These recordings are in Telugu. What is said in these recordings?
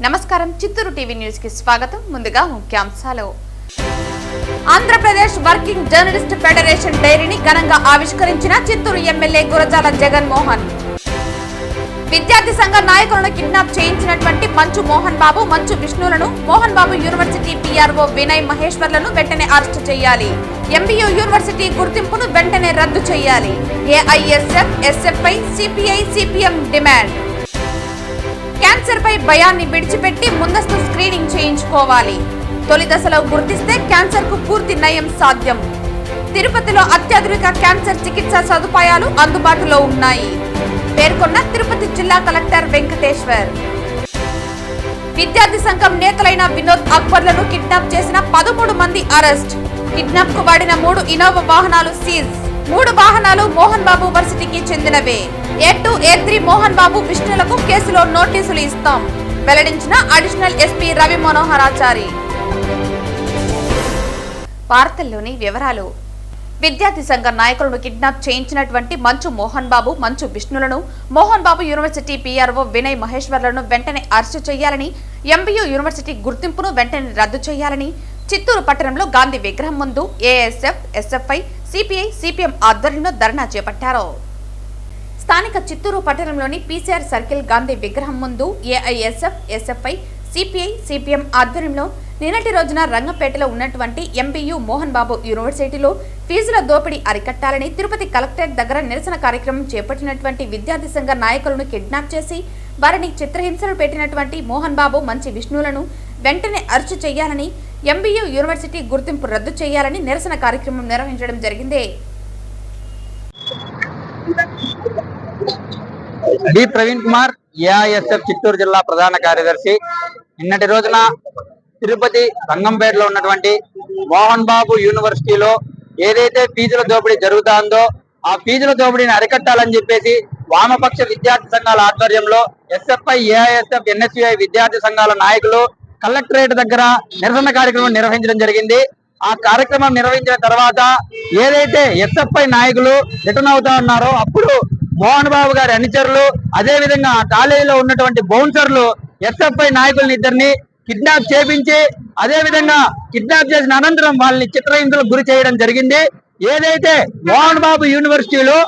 నమస్కారం చిత్తూరు టీవీ న్యూస్ కి స్వాగతం. ముందుగా ముఖ్యాంశాలు. ఆంధ్రప్రదేశ్ వర్కింగ్ జర్నలిస్ట్ ఫెడరేషన్ డైరీని ఘనంగా ఆవిష్కరించిన చిత్తూరు ఎమ్మెల్యే గురజాల జగన్మోహన్. విద్యార్థి సంఘ నాయకులను కిడ్నాప్ చేయించినటువంటి మంచు మోహన్ బాబు, మంచు విష్ణులను మోహన్ బాబు యూనివర్సిటీ పిఆర్ఓ వినయ్ మహేశ్వర్లను వెంటనే అరెస్టు చేయాలి. ఎంబీయూ యూనివర్సిటీ గుర్తింపును వెంటనే రద్దు చేయాలి. AISF, SFI, CPI, CPM demand. Cancer పై భయాన్ని విడిచిపెట్టి ముందస్తు స్క్రీనింగ్ చేయించుకోవాలి. తొలి దశలో గుర్తిస్తే క్యాన్సర్ కు పూర్తి నయం సాధ్యం. తిరుపతిలో అత్యాధునిక క్యాన్సర్ చికిత్సా సదుపాయాలు అందుబాటులో ఉన్నాయి పేర్కొన్న తిరుపతి జిల్లా కలెక్టర్ వెంకటేశ్వర్. విద్యార్థి సంఘం నేతలైన వినోద్ అక్బర్లను కిడ్నాప్ చేసిన 13 మంది అరెస్ట్. కిడ్నాప్ కు వాడిన 3 ఇన్నోవా వాహనాలు సీజ్. 3 వాహనాలు మోహన్ బాబు వర్సిటీకి చెందినవే. A2, A3 మోహన్ బాబు విష్ణులకు కేసులో నోటీసులు ఇస్తాం వెల్లడించిన అడిషనల్ ఎస్పీ రవి మనోహరాచారి. వార్తల్లోని వివరాలు. విద్యార్థి సంఘ నాయకులను కిడ్నాప్ చేయించినటువంటి మంచు మోహన్ బాబు, మంచు విష్ణులను మోహన్ బాబు యూనివర్సిటీ పిఆర్ఓ వినయ్ మహేశ్వర్లను వెంటనే అరెస్టు చేయాలని, ఎంబీయూ యూనివర్సిటీ గుర్తింపును వెంటనే రద్దు చేయాలని చిత్తూరు పట్టణంలో గాంధీ విగ్రహం ముందు ఏఎస్ఎఫ్, ఎస్ఎఫ్ఐ, సిపిఐ, సిపిఎం ఆధ్వర్యంలో ధర్నా చేపట్టారు. స్థానిక చిత్తూరు పట్టణంలోని పీసీఆర్ సర్కిల్ గాంధీ విగ్రహం ముందు ఏఐఎస్ఎఫ్, ఎస్ఎఫ్ఐ, సిపిఐ, సిపిఎం ఆధ్వర్యంలో నిన్నటి రోజున రంగంపేటలో ఉన్నటువంటి ఎంబీయూ మోహన్ బాబు యూనివర్సిటీలో ఫీజుల దోపిడీ అరికట్టాలని తిరుపతి కలెక్టరేట్ దగ్గర నిరసన కార్యక్రమం చేపట్టినటువంటి విద్యార్థి సంఘ నాయకులను కిడ్నాప్ చేసి వారిని చిత్రహింసలు పెట్టినటువంటి మోహన్ బాబు, మంచి విష్ణులను వెంటనే అరెస్టు చేయాలని, ఎంబీయూ యూనివర్సిటీ గుర్తింపు రద్దు చేయాలని నిరసన కార్యక్రమం నిర్వహించడం జరిగింది. డి ప్రవీణ్ కుమార్, ఏఐఎస్ఎఫ్ చిత్తూరు జిల్లా ప్రధాన కార్యదర్శి. నిన్నటి రోజున తిరుపతి రంగంపేటలో ఉన్నటువంటి మోహన్ బాబు యూనివర్సిటీలో ఏదైతే ఫీజుల దోపిడీ జరుగుతుందో ఆ ఫీజుల దోపిడీని అరికట్టాలని చెప్పేసి వామపక్ష విద్యార్థి సంఘాల ఆధ్వర్యంలో ఎస్ఎఫ్ఐ, ఏఐఎస్ఎఫ్, ఎన్ఎస్యుఐ విద్యార్థి సంఘాల నాయకులు కలెక్టరేట్ దగ్గర నిరసన కార్యక్రమం నిర్వహించడం జరిగింది. ఆ కార్యక్రమం నిర్వహించిన తర్వాత ఏదైతే ఎస్ఎఫ్ఐ నాయకులు రిటర్న్ అవుతా ఉన్నారో అప్పుడు మోహన్ బాబు గారి అనుచరులు, అదే విధంగా కాలేజీలో ఉన్నటువంటి బౌన్సర్లు ఎస్ఎఫ్ఐ నాయకులను ఇద్దరిని కిడ్నాప్ చేపించి, అదే విధంగా కిడ్నాప్ చేసిన అనంతరం వాళ్ళని చిత్రహింసలకు గురి చేయడం జరిగింది. ఏదైతే మోహన్ బాబు యూనివర్సిటీలో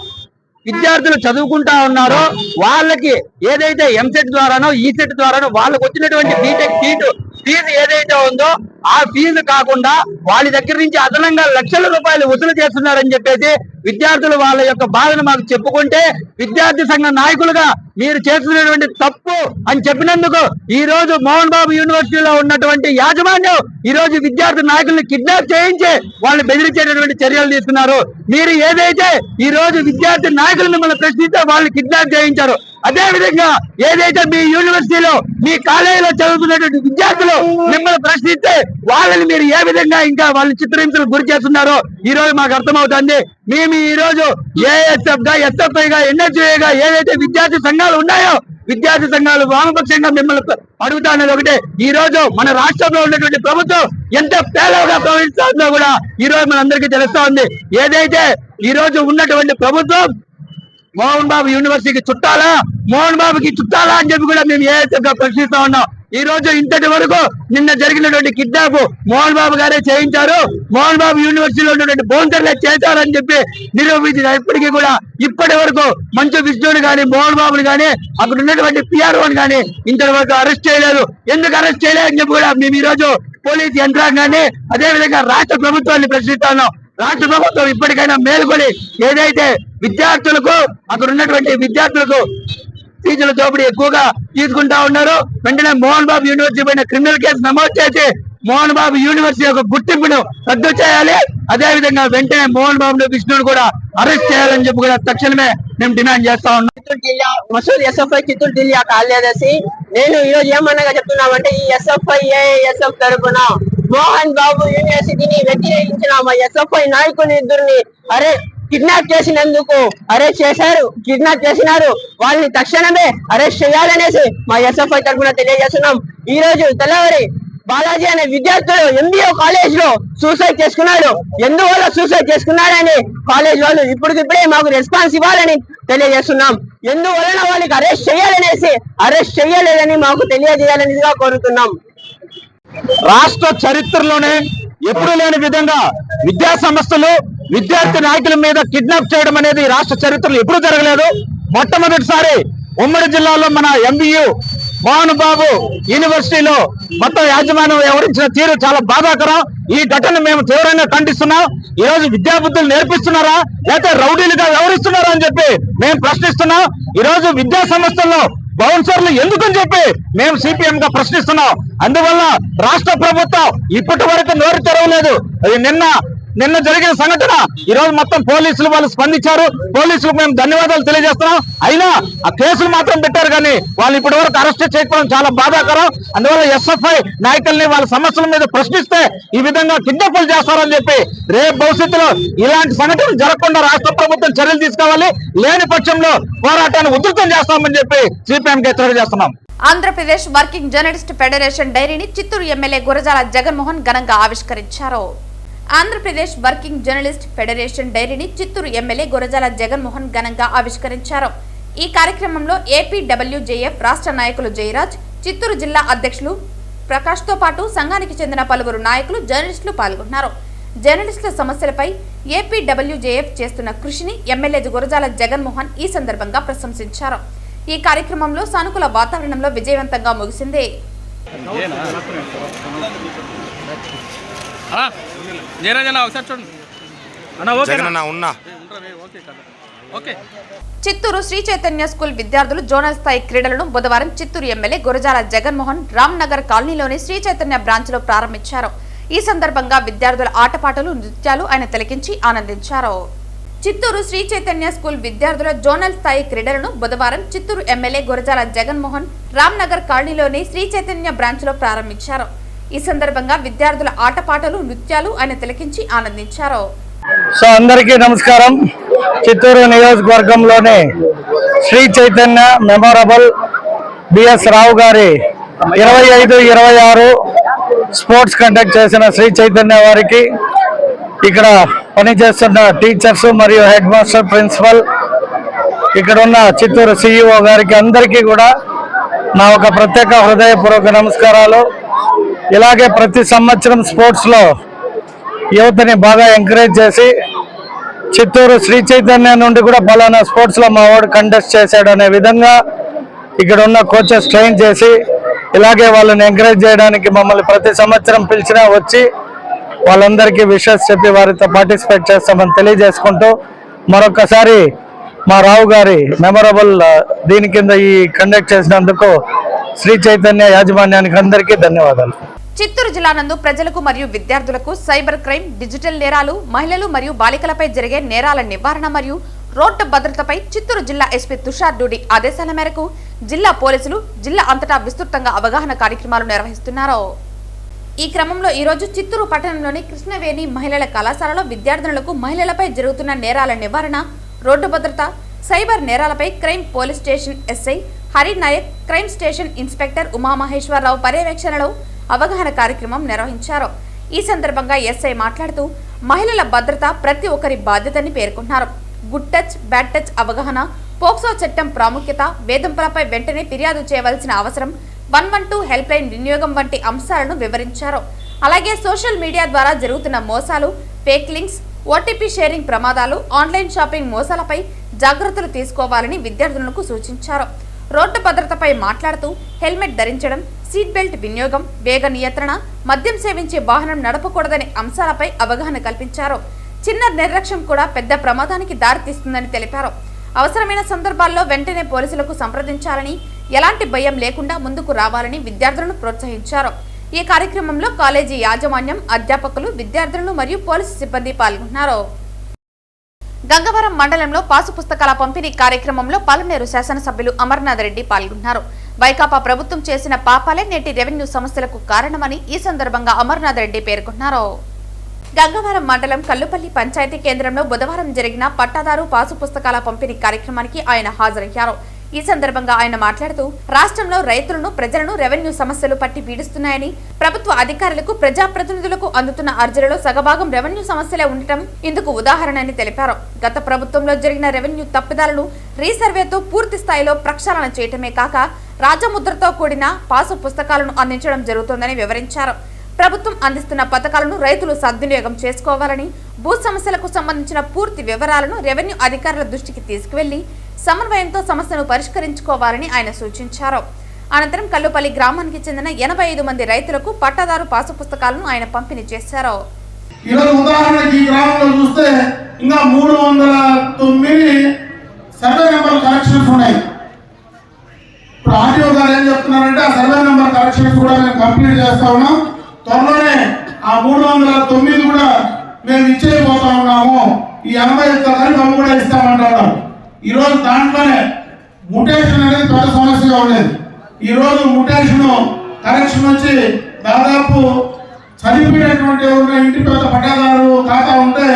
విద్యార్థులు చదువుకుంటా ఉన్నారో వాళ్ళకి ఏదైతే ఎంసెట్ ద్వారానో, ఈసెట్ ద్వారానో వాళ్ళకు వచ్చినటువంటి బీటెక్ సీటు ఫీజు ఏదైతే ఉందో ఆ ఫీజు కాకుండా వాళ్ళ దగ్గర నుంచి అదనంగా లక్షల రూపాయలు వసూలు చేస్తున్నారని చెప్పేసి విద్యార్థులు వాళ్ళ యొక్క బాధను మాకు చెప్పుకుంటే, విద్యార్థి సంఘ నాయకులుగా మీరు చేస్తున్నటువంటి తప్పు అని చెప్పినందుకు ఈ రోజు మోహన్ బాబు యూనివర్సిటీలో ఉన్నటువంటి యాజమాన్యం ఈ రోజు విద్యార్థి నాయకుల్ని కిడ్నాప్ చేయించి వాళ్ళని బెదిరించేటటువంటి చర్యలు తీసుకున్నారు. మీరు ఏదైతే ఈ రోజు విద్యార్థి నాయకులు మిమ్మల్ని ప్రశ్నిస్తే వాళ్ళని కిడ్నాప్ చేయించారు, అదే విధంగా ఏదైతే మీ యూనివర్సిటీలో, మీ కాలేజీలో చదువుతున్నటువంటి విద్యార్థులు మిమ్మల్ని ప్రశ్నిస్తే వాళ్ళని మీరు ఏ విధంగా ఇంకా వాళ్ళని చిత్రహింసలకు గురి చేస్తున్నారో ఈ రోజు మాకు అర్థమవుతుంది. మేము ఈ రోజు ఏఎస్ఎఫ్ గా, ఎస్ఎఫ్ఐ గా, ఎన్ఎస్యుఐ గా ఏదైతే విద్యార్థి సంఘాలు ఉన్నాయో విద్యార్థి సంఘాలు వామపక్షంగా మిమ్మల్ని అడుగుతానది ఒకటే, ఈ రోజు మన రాష్ట్రంలో ఉన్నటువంటి ప్రభుత్వం ఎంత పేలవగా ప్రవర్తిస్తుందో కూడా ఈ రోజు మనందరికీ తెలుస్తా ఉంది. ఏదైతే ఈ రోజు ఉన్నటువంటి ప్రభుత్వం మోహన్ బాబు యూనివర్సిటీకి చుట్టాలా, మోహన్ బాబుకి చుట్టాలా అని చెప్పి కూడా మేము ఏఎస్ఎఫ్ గా ప్రశ్నిస్తా ఉన్నాం. ఈ రోజు ఇంతటి వరకు నిన్న జరిగినటువంటి కిడ్నాప్ మోహన్ బాబు గారే చేయించారు, మోహన్ బాబు యూనివర్సిటీలో ఉన్నటువంటి బౌన్సర్లే చేశారని చెప్పి నిరూపించినప్పటికీ కూడా ఇప్పటి వరకు మంచు విష్ణుని గాని, మోహన్ బాబుని గాని, అక్కడ ఉన్నటువంటి పిఆర్ఓని గాని ఇంతటి వరకు అరెస్ట్ చేయలేదు. ఎందుకు అరెస్ట్ చేయలేదని చెప్పి కూడా మేము ఈ రోజు పోలీస్ యంత్రాంగాన్ని, అదే విధంగా రాష్ట్ర ప్రభుత్వాన్ని ప్రశ్నిస్తా ఉన్నాం. రాష్ట్ర ప్రభుత్వం ఇప్పటికైనా మేలుకొని ఏదైతే విద్యార్థులకు, అక్కడ ఉన్నటువంటి విద్యార్థులకు ఫీజుల దోపిడీ ఎక్కువగా తీసుకుంటా ఉన్నారు, వెంటనే మోహన్ బాబు యూనివర్సిటీ పైన క్రిమినల్ కేసు నమోదు చేసి మోహన్ బాబు యూనివర్సిటీ యొక్క గుర్తింపును రద్దు చేయాలి. అదే విధంగా వెంటనే మోహన్ బాబు విష్ణుని కూడా అరెస్ట్ చేయాలని చెప్పి కూడా తక్షణమే మేము డిమాండ్ చేస్తా ఉన్నాం. చిత్తూరు జిల్లా మసూద్ ఎస్ఎఫ్ఐ చిత్తూరు జిల్లా కార్యదర్శి. నేను ఈ రోజు ఏమన్నగా చెప్తున్నామంటే ఈ ఎస్ఎఫ్ఐ, ఏఎస్ఎఫ్ తరపున మోహన్ బాబు యూనివర్సిటీని వ్యతిరేకించిన మా ఎస్ఎఫ్ఐ నాయకులు ఇద్దరిని కిడ్నాప్ చేసినందుకు అరెస్ట్ చేశారు, కిడ్నాప్ చేసినారు. వాళ్ళని తక్షణమే అరెస్ట్ చేయాలనేసి మా ఎస్ఎఫ్ఐ తరఫున తెలియజేస్తున్నాం. ఈ రోజు తెల్లవారి బాలాజీ అనే విద్యార్థులు MBA కాలేజ్ లో సూసైడ్ చేసుకున్నాడు. ఎందువల్ల సూసైడ్ చేసుకున్నాడని కాలేజ్ వాళ్ళు ఇప్పుడే మాకు రెస్పాన్స్ ఇవ్వాలని తెలియజేస్తున్నాం. ఎందువలన వాళ్ళకి అరెస్ట్ చేయాలనేసి అరెస్ట్ చేయలేదని మాకు తెలియజేయాలనిగా కోరుతున్నాం. రాష్ట్ర చరిత్రలోనే ఎప్పుడూ లేని విధంగా విద్యా సంస్థలు విద్యార్థి నాయకుల మీద కిడ్నాప్ చేయడం అనేది రాష్ట్ర చరిత్రలో ఎప్పుడూ జరగలేదు. మొట్టమొదటిసారి ఉమ్మడి జిల్లాలో మన MBU మోహన్ బాబు యూనివర్సిటీలో మొత్తం యాజమాన్యం వ్యవహరించిన తీరు చాలా బాధాకరం. ఈ ఘటన మేము తీవ్రంగా ఖండిస్తున్నాం. ఈ రోజు విద్యాబుద్ధులు నేర్పిస్తున్నారా లేకపోతే రౌడీలుగా వ్యవహరిస్తున్నారా అని చెప్పి మేము ప్రశ్నిస్తున్నాం. ఈ రోజు విద్యా సంస్థల్లో బౌన్సర్లు ఎందుకని చెప్పి మేము CPM గా ప్రశ్నిస్తున్నాం. అందువల్ల రాష్ట్ర ప్రభుత్వం ఇప్పటి వరకు నోరు తెరవలేదు. నిన్న జరిగిన సంఘటన ఈ రోజు మొత్తం పోలీసులు వాళ్ళు స్పందించారు. పోలీసులకు మేము ధన్యవాదాలు తెలియజేస్తున్నాం. అయినా ఆ కేసులు మాత్రం పెట్టారు కానీ వాళ్ళు ఇప్పటి వరకు అరెస్ట్ చేయకపోవడం చాలా బాధాకరం. అందువల్ల SFI నాయకుల్ని వాళ్ళ సమస్యల మీద ప్రశ్నిస్తే ఈ విధంగా కిడ్నాపులు చేస్తారని చెప్పి రేపు భవిష్యత్తులో ఇలాంటి సంఘటనలు జరగకుండా రాష్ట్ర ప్రభుత్వం చర్యలు తీసుకోవాలి. లేని పక్షంలో పోరాటాన్ని ఉధృతం చేస్తామని చెప్పి CPM కి తెలియజేస్తున్నాం. ఆంధ్రప్రదేశ్ వర్కింగ్ జర్నలిస్ట్ ఫెడరేషన్ డైరీని చిత్తూరు ఎమ్మెల్యే గురజాల జగన్మోహన్ ఘనంగా ఆవిష్కరించారు. ఆంధ్రప్రదేశ్ వర్కింగ్ జర్నలిస్ట్ ఫెడరేషన్ డైరీని చిత్తూరు ఎమ్మెల్యే గురజాల జగన్మోహన్ ఘనంగా ఆవిష్కరించారు. ఈ కార్యక్రమంలో APWJF రాష్ట్ర నాయకులు జయరాజ్, చిత్తూరు జిల్లా అధ్యక్షులు ప్రకాష్ తో పాటు సంఘానికి చెందిన పలువురు నాయకులు జర్నలిస్టులు పాల్గొన్నారు. జర్నలిస్టుల సమస్యలపై APWJF చేస్తున్న కృషిని ఎమ్మెల్యే గురజాల జగన్మోహన్ ఈ సందర్భంగా ప్రశంసించారు. ఈ కార్యక్రమంలో సానుకూల వాతావరణంలో విజయవంతంగా ముగిసింది. చిత్తూరు శ్రీ చైతన్య స్కూల్ విద్యార్థులు జోనల్ స్థాయి క్రీడలను బుధవారం చిత్తూరు ఎమ్మెల్యే గురజాల జగన్మోహన్ రామ్నగర్ కాలనీలోని శ్రీ చైతన్య బ్రాంచ్ లో ప్రారంభించారు. ఈ సందర్భంగా విద్యార్థుల ఆటపాటలు నృత్యాలు ఆయన తిలకించి ఆనందించారు. చిత్తూరు శ్రీ చైతన్య స్కూల్ విద్యార్థుల జోనల్ స్థాయి క్రీడలను బుధవారం చిత్తూరు ఎమ్మెల్యే గురజాల జగన్మోహన్ రామ్నగర్ కాలనీలోని శ్రీ చైతన్య బ్రాంచ్ లో ప్రారంభించారు. ఈ సందర్భంగా విద్యార్థుల ఆటపాటలు నృత్యాలు ఆయన తిలకించి ఆనందించారు. సో అందరికీ నమస్కారం. చిత్తూరు నియోజకవర్గంలోని శ్రీ చైతన్య మెమొరబుల్ బిఎస్ రావు గారి 25-26 స్పోర్ట్స్ కండక్ట్ చేసిన శ్రీ చైతన్య వారికి ఇక్కడ పనిచేస్తున్న టీచర్స్ మరియు హెడ్ మాస్టర్, ప్రిన్సిపల్, ఇక్కడ ఉన్న చిత్తూరు CEO గారికి అందరికీ కూడా నా ఒక ప్రత్యేక హృదయపూర్వక నమస్కారాలు. ఇలాగే ప్రతి సంవత్సరం స్పోర్ట్స్ లో యువతని బాగా ఎంకరేజ్ చేసి చిత్తూరు శ్రీ చైతన్య నుండి కూడా పలానా స్పోర్ట్స్ లో మా వాడు కంటెస్ట్ చేశాడు అనే విధంగా ఇక్కడ ఉన్న కోచెస్ ట్రైన్ చేసి ఇలాగే వాళ్ళని ఎంకరేజ్ చేయడానికి మమ్మల్ని ప్రతి సంవత్సరం పిలిచినా వచ్చి వాళ్ళందరికీ విషెస్ చెప్పి వారితో పార్టిసిపేట్ చేస్తామని తెలియజేసుకుంటూ మరొకసారి మా రావు గారి మెమొరబుల్ దీని కింద ఈ కండక్ట్ చేసినందుకు శ్రీ చైతన్య యాజమాన్యానికి అందరికీ ధన్యవాదాలు. చిత్తూరు జిల్లా నందు ప్రజలకు మరియు విద్యార్థులకు సైబర్ క్రైమ్, డిజిటల్ నేరాలు, మహిళలు మరియు బాలికలపై జరిగే నేరాల నివారణ మరియు రోడ్డు భద్రతపై చిత్తూరు జిల్లా SP తుషార్ డూడి ఆదేశాల మేరకు జిల్లా పోలీసులు జిల్లా అంతటా విస్తృతంగా అవగాహన కార్యక్రమాలు నిర్వహిస్తున్నారు. ఈ క్రమంలో ఈ రోజు చిత్తూరు పట్టణంలోని కృష్ణవేణి మహిళల కళాశాలలో విద్యార్థినులకు మహిళలపై జరుగుతున్న నేరాల నివారణ, రోడ్డు భద్రత, సైబర్ నేరాలపై crime police station SI Harinayak, crime station inspector Umamaheswararao పర్యవేక్షణలో అవగాహన కార్యక్రమం నిర్వహించారు. ఈ సందర్భంగా SI మాట్లాడుతూ మహిళల భద్రత ప్రతి ఒక్కరి బాధ్యతని పేర్కొన్నారు. గుడ్ టచ్, బ్యాడ్ టచ్ అవగాహన, పోక్సో చట్టం ప్రాముఖ్యత, వేధింపులపై వెంటనే ఫిర్యాదు చేయవలసిన అవసరం, 112 హెల్ప్ లైన్ వినియోగం వంటి అంశాలను వివరించారు. అలాగే సోషల్ మీడియా ద్వారా జరుగుతున్న మోసాలు, ఫేక్ లింక్స్, OTP షేరింగ్ ప్రమాదాలు, ఆన్లైన్ షాపింగ్ మోసాలపై జాగ్రత్తలు తీసుకోవాలని విద్యార్థులకు సూచించారు. రోడ్డు భద్రతపై మాట్లాడుతూ హెల్మెట్ ధరించడం, సీట్ బెల్ట్ వినియోగం, వేగ నియంత్రణ, మద్యం సేవించే వాహనం నడపకూడదనే అంశాలపై అవగాహన కల్పించారు. చిన్న నిర్లక్ష్యం కూడా పెద్ద ప్రమాదానికి దారితీస్తుందని తెలిపారు. అవసరమైన సందర్భాల్లో వెంటనే పోలీసులకు సంప్రదించాలని, ఎలాంటి భయం లేకుండా ముందుకు రావాలని విద్యార్థులను ప్రోత్సహించారు. ఈ కార్యక్రమంలో కాలేజీ యాజమాన్యం, అధ్యాపకులు, విద్యార్థులు మరియు పోలీసు సిబ్బంది పాల్గొన్నారు. గంగవరం మండలంలో పాసు పుస్తకాల పంపిణీ కార్యక్రమంలో పలునేరు శాసనసభ్యులు అమర్నాథ్ రెడ్డి పాల్గొన్నారు. వైకాపా ప్రభుత్వం చేసిన పాపాలే నేటి రెవెన్యూ సమస్యలకు కారణమని ఈ సందర్భంగా అమర్నాథ్ రెడ్డి పేర్కొన్నారు. గంగవరం మండలం కల్లుపల్లి పంచాయతీ కేంద్రంలో బుధవారం జరిగిన పట్టాదారు పాసు పుస్తకాల పంపిణీ కార్యక్రమానికి ఆయన హాజరయ్యారు. ఈ సందర్భంగా ఆయన మాట్లాడుతూ రాష్ట్రంలో రైతులను ప్రజలను రెవెన్యూ సమస్యలు పట్టి పీడిస్తున్నాయని, ప్రభుత్వ అధికారులకు ప్రజాప్రతినిధులకు అందుతున్న అర్జీలలో సగభాగం రెవెన్యూ సమస్యలే ఉండటం ఇందుకు ఉదాహరణ అని తెలిపారు. గత ప్రభుత్వంలో జరిగిన రెవెన్యూ తప్పిదాలను రీసర్వేతో పూర్తి స్థాయిలో ప్రక్షాళన చేయటమే కాక రాజముద్రతో కూడిన పాసు పుస్తకాలను అందించడం జరుగుతోందని వివరించారు. ప్రభుత్వం అందిస్తున్న పథకాలను రైతులు సద్వినియోగం చేసుకోవాలని, భూ సమస్యలకు సంబంధించిన పూర్తి వివరాలను రెవెన్యూ అధికారుల దృష్టికి తీసుకువెళ్లి సమన్వయంతో సమస్యను పరిష్కరించుకోవాలని ఆయన సూచించారు. అనంతరం కల్లుపల్లి గ్రామానికి చెందిన 85 మంది రైతులకు పట్టాదారు పాసు పుస్తకాలను ఆయన పంపిణీ చేశారు. ఈరోజు ఉదాహరణకి ఈ గ్రామంలో చూస్తే ఇంకా 309 సర్వే నెంబర్ కరెక్షన్స్ ఉన్నాయి. ఇప్పుడు ఆర్టీఓ గారు ఏం చెప్తున్నారంటే ఆ సర్వే నెంబర్ కరెక్షన్స్ కూడా మేము కంప్లీట్ చేస్తా ఉన్నాం. త్వరలోనే ఆ 309 కూడా మేము ఇచ్చేయబోతా ఉన్నాము. ఈ 80 కలిపి కూడా ఇస్తామంటారు. ఈరోజు దాంట్లోనే ముటేషన్ అనేది పెద్ద సమస్యగా ఉండేది. ఈరోజు ముటేషన్ కరెక్షన్ వచ్చి దాదాపు చనిపోయినటువంటి ఇంటి పెద్ద పట్టాదారు ఖాతా ఉంటే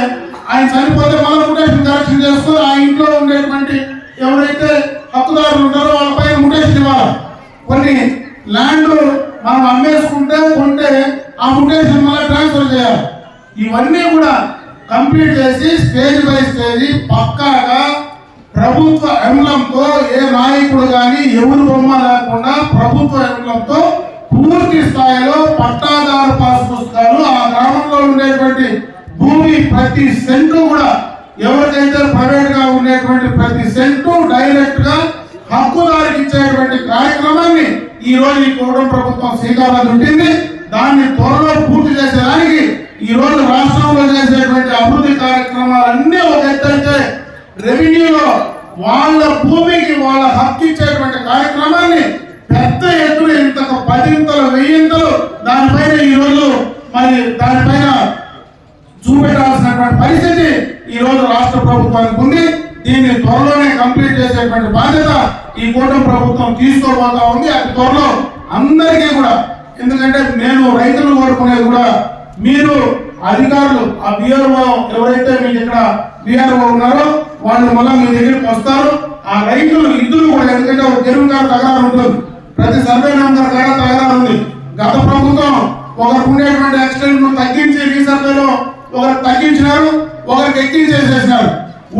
ఆయన చనిపోతే మళ్ళీ ముటేషన్ కరెక్షన్ చేసుకొని ఆ ఇంట్లో ఉండేటువంటి ఎవరైతే హక్కుదారులు ఉంటారో వాళ్ళపై ముటేషన్ ఇవ్వాలి. కొన్ని ల్యాండ్ మనం అమ్మేసుకుంటే ఉంటే ఆ ముటేషన్ మళ్ళీ ట్రాన్స్ఫర్ చేయాలి. ఇవన్నీ కూడా కంప్లీట్ చేసి స్టేజ్ బై స్టేజ్ పక్కాగా ప్రభుత్వ ఎంబ్లంతో ఏ నాయకుడు కానీ ఎవరు బొమ్మ లేకుండా ప్రభుత్వ ఎంబ్లంతో పూర్తి స్థాయిలో పట్టాదారు పాస్ పుస్తకాలు ఆ గ్రామంలో ఉండేటువంటి భూమి ప్రతి సెంటు కూడా ఎవరికైతే ప్రైవేట్ గా ఉండేటువంటి ప్రతి సెంటు డైరెక్ట్ గా హక్కుదారికి ఇచ్చేటువంటి కార్యక్రమాన్ని ఈ రోజు ఈ కూటమి ప్రభుత్వం శ్రీకారం చుట్టింది. దాన్ని త్వరలో పూర్తి చేసేదానికి ఈ రోజు రాష్ట్రంలో చేసేటువంటి అభివృద్ధి కార్యక్రమాలన్నీ ఒక ఎత్తైతే రెవెన్యూలో వాళ్ళ భూమికి వాళ్ళ హక్కు ఇచ్చేటువంటి కార్యక్రమాన్ని పెద్ద ఎత్తున ఇంతకు 10 1000 దానిపైన ఈరోజు మరి దానిపైన చూపెట్టాల్సినటువంటి పరిస్థితి ఈ రోజు రాష్ట్ర ప్రభుత్వానికి ఉంది. దీన్ని త్వరలోనే కంప్లీట్ చేసేటువంటి బాధ్యత ఈ కూటమి ప్రభుత్వం తీసుకోబోతా ఉంది. అతి త్వరలో అందరికీ కూడా, ఎందుకంటే నేను రైతులు కోరుకునేది కూడా మీరు అధికారులు ఆ బిఆర్ఓ ఎవరైతే మీకు ఇక్కడ బిఆర్ఓ ఉన్నారో వాళ్ళు మళ్ళీ మీ దగ్గరికి వస్తారు. ఆ రైతులు ఇద్దరు కూడా, ఎందుకంటే ఒక చెరువు గారు తగరారు ఉంటుంది, ప్రతి సర్వే నెంబర్ కాడ తగరారు ఉంది. గత ప్రభుత్వం ఒకరికి ఉండేటువంటి యాక్సిడెంట్ తగ్గించి రీసర్వేలో ఒకరికి తగ్గించినారు, ఒకరికి ఎక్కించేసేసినారు.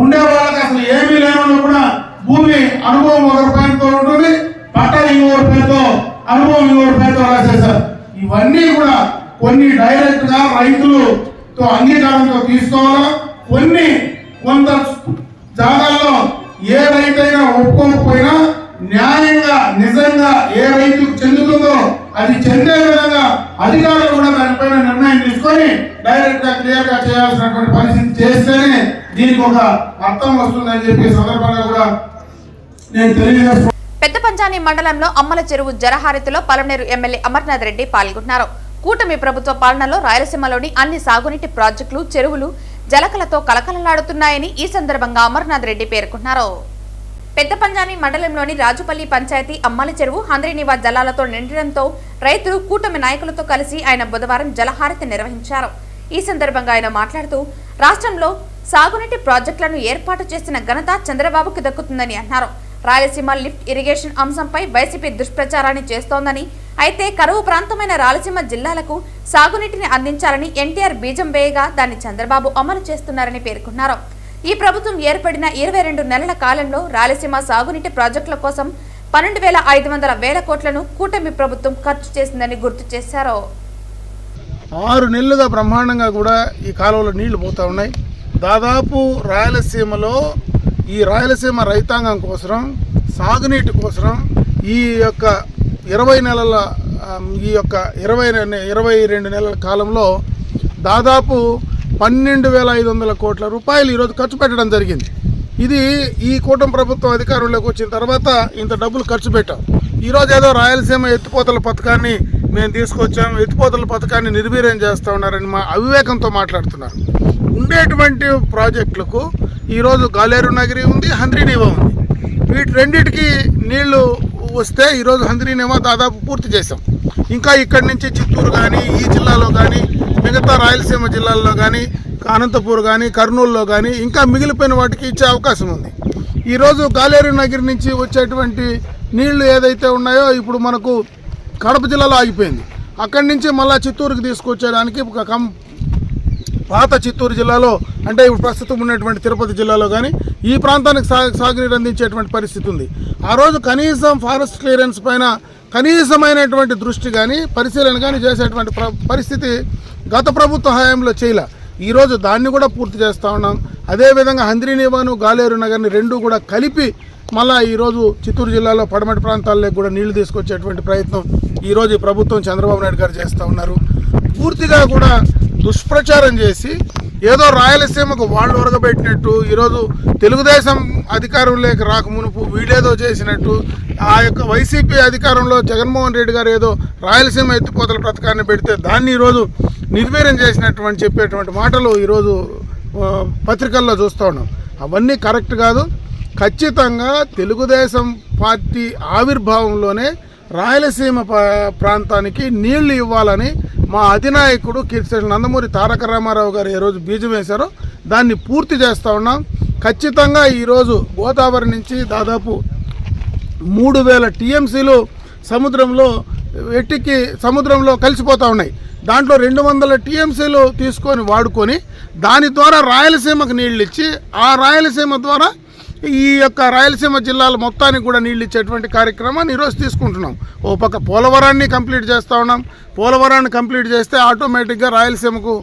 ఉండే వాళ్ళకి అసలు ఏమీ లేని కూడా భూమి అనుభవం ఒకరి పేరుతో ఉంటుంది, పట్టా ఇంకొకరి పేరుతో, అనుభవం ఇంకొకరి పేరుతో రాసేశారు. ఇవన్నీ కూడా కొన్ని డైరెక్ట్ గా రైతులతో అంగీకారంతో తీసుకోవాలా. కొంత జాగాల్లో ఏ రైతైనా ఒప్పుకోకపోయినా న్యాయంగా నిజంగా ఏ రైతుకు చెందుతుందో అది చెందే విధంగా అధికారులు కూడా దానిపైన నిర్ణయం తీసుకొని డైరెక్ట్ గా క్లియర్ గా చేయాల్సినటువంటి పరిస్థితి చేస్తేనే దీనికి ఒక అర్థం వస్తుందని చెప్పి సందర్భంగా కూడా నేను తెలియజేస్తున్నాను. పెద్ద పంచాని మండలంలో అమ్మల చెరువు జలహారతిలో పలమనేరు ఎమ్మెల్యే అమర్నాథ్ రెడ్డి పాల్గొన్నారు. కూటమి ప్రభుత్వ పాలనలో రాయలసీమలోని అన్ని సాగునీటి ప్రాజెక్టులు, చెరువులు జలకలతో కలకలలాడుతున్నాయని ఈ సందర్భంగా అమర్నాథ్ రెడ్డి పేర్కొన్నారు. పెద్ద పంజాని మండలంలోని రాజుపల్లి పంచాయతీ అమ్మల చెరువు హంద్రీనివా జలాలతో నిండడంతో రైతులు కూటమి నాయకులతో కలిసి ఆయన బుధవారం జలహారతి నిర్వహించారు. ఈ సందర్భంగా ఆయన మాట్లాడుతూ రాష్ట్రంలో సాగునీటి ప్రాజెక్టులను ఏర్పాటు చేసిన ఘనత చంద్రబాబుకు దక్కుతుందని అన్నారు. రాయలసీమ లిఫ్ట్ ఇరిగేషన్ అంశంపై వైసీపీ దుష్ప్రచారాన్ని చేస్తోందని, అయితే కరువు ప్రాంతమైన రాయలసీమ జిల్లాలకు సాగునీటిని అందించాలని ఎన్టీఆర్ బీజం వేయగా దాన్ని చంద్రబాబు అమలు చేస్తున్నారని పేర్కొన్నారు. ఈ ప్రభుత్వం ఏర్పడిన 22 నెలల కాలంలో రాయలసీమ సాగునీటి ప్రాజెక్టుల కోసం 12,500 కోట్లను కూటమి ప్రభుత్వం ఖర్చు చేసిందని గుర్తు చేశారు. 6 నెలలుగా బ్రహ్మాండంగా కూడా ఈ కాలువలో నీళ్లు పోతా ఉన్నాయి. దాదాపు రాయలసీమలో ఈ రాయలసీమ రైతాంగం కోసం, సాగునీటి కోసం ఈ యొక్క 20 నెలల ఈ యొక్క 22 నెలల కాలంలో దాదాపు 12,500 కోట్ల రూపాయలు ఈరోజు ఖర్చు పెట్టడం జరిగింది. ఇది ఈ కూటమి ప్రభుత్వం అధికారంలోకి వచ్చిన తర్వాత ఇంత డబ్బులు ఖర్చు పెట్టాం. ఈరోజు ఏదో రాయలసీమ ఎత్తిపోతల పథకాన్ని మేము తీసుకొచ్చాము, ఎత్తిపోతల పథకాన్ని నిర్వీర్యం చేస్తూ ఉన్నారని మా అవివేకంతో మాట్లాడుతున్నారు. ఉండేటువంటి ప్రాజెక్టులకు ఈరోజు గాలేరు నగరి ఉంది, హంద్రీనివా ఉంది. వీటి రెండింటికి నీళ్లు వస్తే ఈరోజు హంద్రీనివా దాదాపు పూర్తి చేసాం. ఇంకా ఇక్కడి నుంచి చిత్తూరు కానీ, ఈ జిల్లాలో కానీ, మిగతా రాయలసీమ జిల్లాల్లో కానీ, అనంతపూర్ కానీ, కర్నూలులో కానీ ఇంకా మిగిలిపోయిన వాటికి ఇచ్చే అవకాశం ఉంది. ఈరోజు గాలేరు నగర్ నుంచి వచ్చేటువంటి నీళ్లు ఏదైతే ఉన్నాయో ఇప్పుడు మనకు కడప జిల్లాలో ఆగిపోయింది. అక్కడి నుంచి మళ్ళీ చిత్తూరుకి తీసుకొచ్చేయడానికి పాత చిత్తూరు జిల్లాలో అంటే ఇప్పుడు ప్రస్తుతం ఉన్నటువంటి తిరుపతి జిల్లాలో కానీ ఈ ప్రాంతానికి సాగునీరు అందించేటువంటి పరిస్థితి ఉంది. ఆ రోజు కనీసం ఫారెస్ట్ క్లియరెన్స్ పైన కనీసమైనటువంటి దృష్టి కానీ పరిశీలన కానీ చేసేటువంటి పరిస్థితి గత ప్రభుత్వ హయాంలో చేయలే. ఈరోజు దాన్ని కూడా పూర్తి చేస్తూ ఉన్నాం. అదేవిధంగా హంద్రీనివాను గాలేరు నగర్ని రెండు కూడా కలిపి మళ్ళీ ఈరోజు చిత్తూరు జిల్లాలో పడమటి ప్రాంతాల్లో కూడా నీళ్లు తీసుకొచ్చేటువంటి ప్రయత్నం ఈరోజు ఈ ప్రభుత్వం చంద్రబాబు నాయుడు గారు చేస్తూ ఉన్నారు. పూర్తిగా కూడా దుష్ప్రచారం చేసి ఏదో రాయలసీమకు వాళ్ళు ఒరగబెట్టినట్టు ఈరోజు తెలుగుదేశం అధికారంలోకి రాకమునుపు వీళ్ళేదో చేసినట్టు ఆ యొక్క వైసీపీ అధికారంలో జగన్మోహన్ రెడ్డి గారు ఏదో రాయలసీమ ఎత్తిపోతల పథకాన్ని పెడితే దాన్ని ఈరోజు నిర్వీర్యం చేసినటువంటి చెప్పేటువంటి మాటలు ఈరోజు పత్రికల్లో చూస్తూ ఉన్నాం. అవన్నీ కరెక్ట్ కాదు. ఖచ్చితంగా తెలుగుదేశం పార్టీ ఆవిర్భావంలోనే రాయలసీమ ప్రాంతానికి నీళ్లు ఇవ్వాలని మా అధినాయకుడు కీర్తిశేషులు నందమూరి తారక రామారావు గారు ఏ రోజు బీజం వేశారో దాన్ని పూర్తి చేస్తూ ఉన్నాం. ఖచ్చితంగా ఈరోజు గోదావరి నుంచి దాదాపు 3000 టీఎంసీలు సముద్రంలో కలిసిపోతూ ఉన్నాయి. దాంట్లో 200 టీఎంసీలు తీసుకొని వాడుకొని దాని ద్వారా రాయలసీమకు నీళ్ళు ఇచ్చి ఆ రాయలసీమ ద్వారా ఈ యొక్క రాయలసీమ జిల్లాల మొత్తానికి కూడా నీళ్ళు ఇచ్చేటువంటి కార్యక్రమాన్ని ఈరోజు తీసుకుంటున్నాం. ఓ పక్క పోలవరాన్ని కంప్లీట్ చేస్తూ ఉన్నాం. పోలవరాన్ని కంప్లీట్ చేస్తే ఆటోమేటిక్గా రాయలసీమకు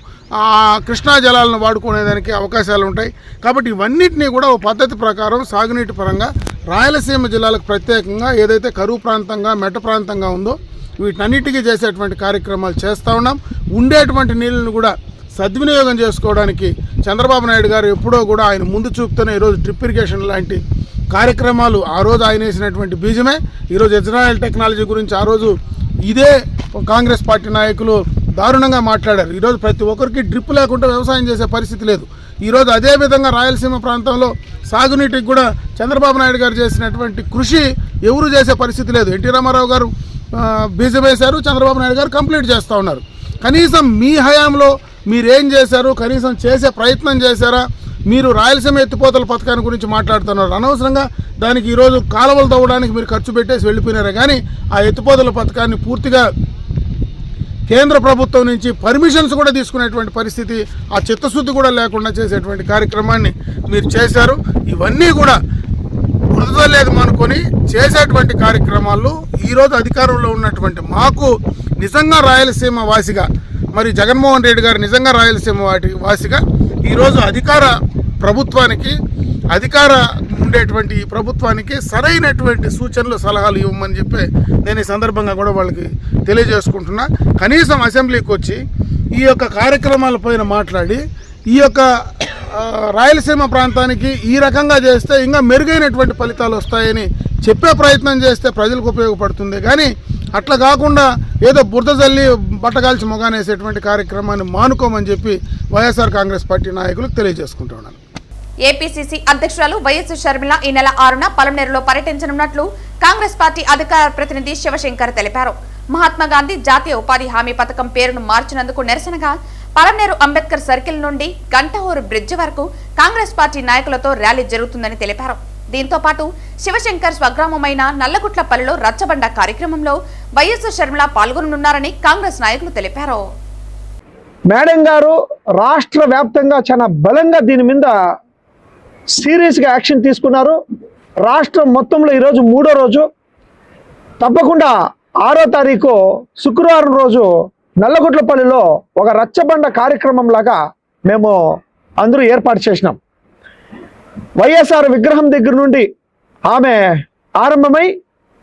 కృష్ణా జలాలను వాడుకునేదానికి అవకాశాలు ఉంటాయి. కాబట్టి ఇవన్నిటినీ కూడా ఓ పద్ధతి ప్రకారం సాగునీటి పరంగా రాయలసీమ జిల్లాలకు ప్రత్యేకంగా ఏదైతే కరువు ప్రాంతంగా మెట్ట ప్రాంతంగా ఉందో వీటన్నిటికీ చేసేటువంటి కార్యక్రమాలు చేస్తూ ఉన్నాం. ఉండేటువంటి నీళ్ళను కూడా సద్వినియోగం చేసుకోవడానికి చంద్రబాబు నాయుడు గారు ఎప్పుడో కూడా ఆయన ముందు చూపుతూనే ఈరోజు డ్రిప్ ఇరిగేషన్ లాంటి కార్యక్రమాలు ఆ రోజు ఆయన వేసినటువంటి బీజమే. ఈరోజు ఇజ్రాయెల్ టెక్నాలజీ గురించి ఆ రోజు ఇదే కాంగ్రెస్ పార్టీ నాయకులు దారుణంగా మాట్లాడారు. ఈరోజు ప్రతి ఒక్కరికి డ్రిప్ లేకుండా వ్యవసాయం చేసే పరిస్థితి లేదు. ఈరోజు అదేవిధంగా రాయలసీమ ప్రాంతంలో సాగునీటికి కూడా చంద్రబాబు నాయుడు గారు చేసినటువంటి కృషి ఎవరు చేసే పరిస్థితి లేదు. ఎన్టీ రామారావు గారు బీజం వేశారు, చంద్రబాబు నాయుడు గారు కంప్లీట్ చేస్తూ ఉన్నారు. కనీసం మీ హయాంలో మీరేం చేశారు, కనీసం చేసే ప్రయత్నం చేశారా? మీరు రాయలసీమ ఎత్తిపోతల పథకాన్ని గురించి మాట్లాడుతున్నారు. అనవసరంగా దానికి ఈరోజు కాలువలు తవ్వడానికి మీరు ఖర్చు పెట్టేసి వెళ్ళిపోయినారే కానీ ఆ ఎత్తిపోతల పథకాన్ని పూర్తిగా కేంద్ర ప్రభుత్వం నుంచి పర్మిషన్స్ కూడా తీసుకునేటువంటి పరిస్థితి, ఆ చిత్తశుద్ధి కూడా లేకుండా చేసేటువంటి కార్యక్రమాన్ని మీరు చేశారు. ఇవన్నీ కూడా వృధలేదు అనుకొని చేసేటువంటి కార్యక్రమాల్లో ఈరోజు అధికారంలో ఉన్నటువంటి మాకు నిజంగా రాయలసీమ వాసిగా, మరి జగన్మోహన్ రెడ్డి గారు నిజంగా రాయలసీమ వాసిగా ఈరోజు అధికార ఉండేటువంటి ఈ ప్రభుత్వానికి సరైనటువంటి సూచనలు సలహాలు ఇవ్వమని చెప్పి నేను ఈ సందర్భంగా కూడా వాళ్ళకి తెలియజేసుకుంటున్నా. కనీసం అసెంబ్లీకి వచ్చి ఈ యొక్క కార్యక్రమాలపైన మాట్లాడి ఈ యొక్క రాయలసీమ ప్రాంతానికి ఈ రకంగా చేస్తే ఇంకా మెరుగైనటువంటి ఫలితాలు వస్తాయని చెప్పే ప్రయత్నం చేస్తే ప్రజలకు ఉపయోగపడుతుంది. కానీ అట్లా కాకుండా ఏదో బురద జల్లి బట్టగాల్చి మొగానేసేటువంటి కార్యక్రమాన్ని మానుకోమని చెప్పి వైఎస్ఆర్ కాంగ్రెస్ పార్టీ నాయకులకు తెలియజేసుకుంటున్నాను. ఏపీసీసీ అధ్యక్షురాలు వైఎస్ షర్మిల ఈ నెల 6న పలమనేరులో పర్యటించనున్నట్లు కాంగ్రెస్ పార్టీ అధికార ప్రతినిధి శివశంకర్ తెలిపారు. మహాత్మాగాంధీ జాతీయ ఉపాధి హామీ పథకం పేరును మార్చినందుకు నిరసనగా పలమనేరు అంబేద్కర్ సర్కిల్ నుండి గంటహోరు బ్రిడ్జి వరకు కాంగ్రెస్ పార్టీ నాయకులతో ర్యాలీ జరుగుతుందని తెలిపారు. దీంతో పాటు శివశంకర్ స్వగ్రామమైన నల్లగుట్లపల్లిలో రచ్చబండ కార్యక్రమంలో వైఎస్ షర్మిల పాల్గొననున్నారని కాంగ్రెస్ నాయకులు తెలిపారు. మేడం గారు రాష్ట్ర వ్యాప్తంగా చాలా బలంగా దీని మీద సీరియస్గా యాక్షన్ తీసుకున్నారు. రాష్ట్రం మొత్తంలో ఈరోజు 3వ రోజు, తప్పకుండా 6వ తారీఖు శుక్రవారం రోజు నల్లగుట్లపల్లిలో ఒక రచ్చబండ కార్యక్రమం లాగా మేము అందరూ ఏర్పాటు చేసినాం. వైఎస్ఆర్ విగ్రహం దగ్గర నుండి ఆమె ఆరంభమై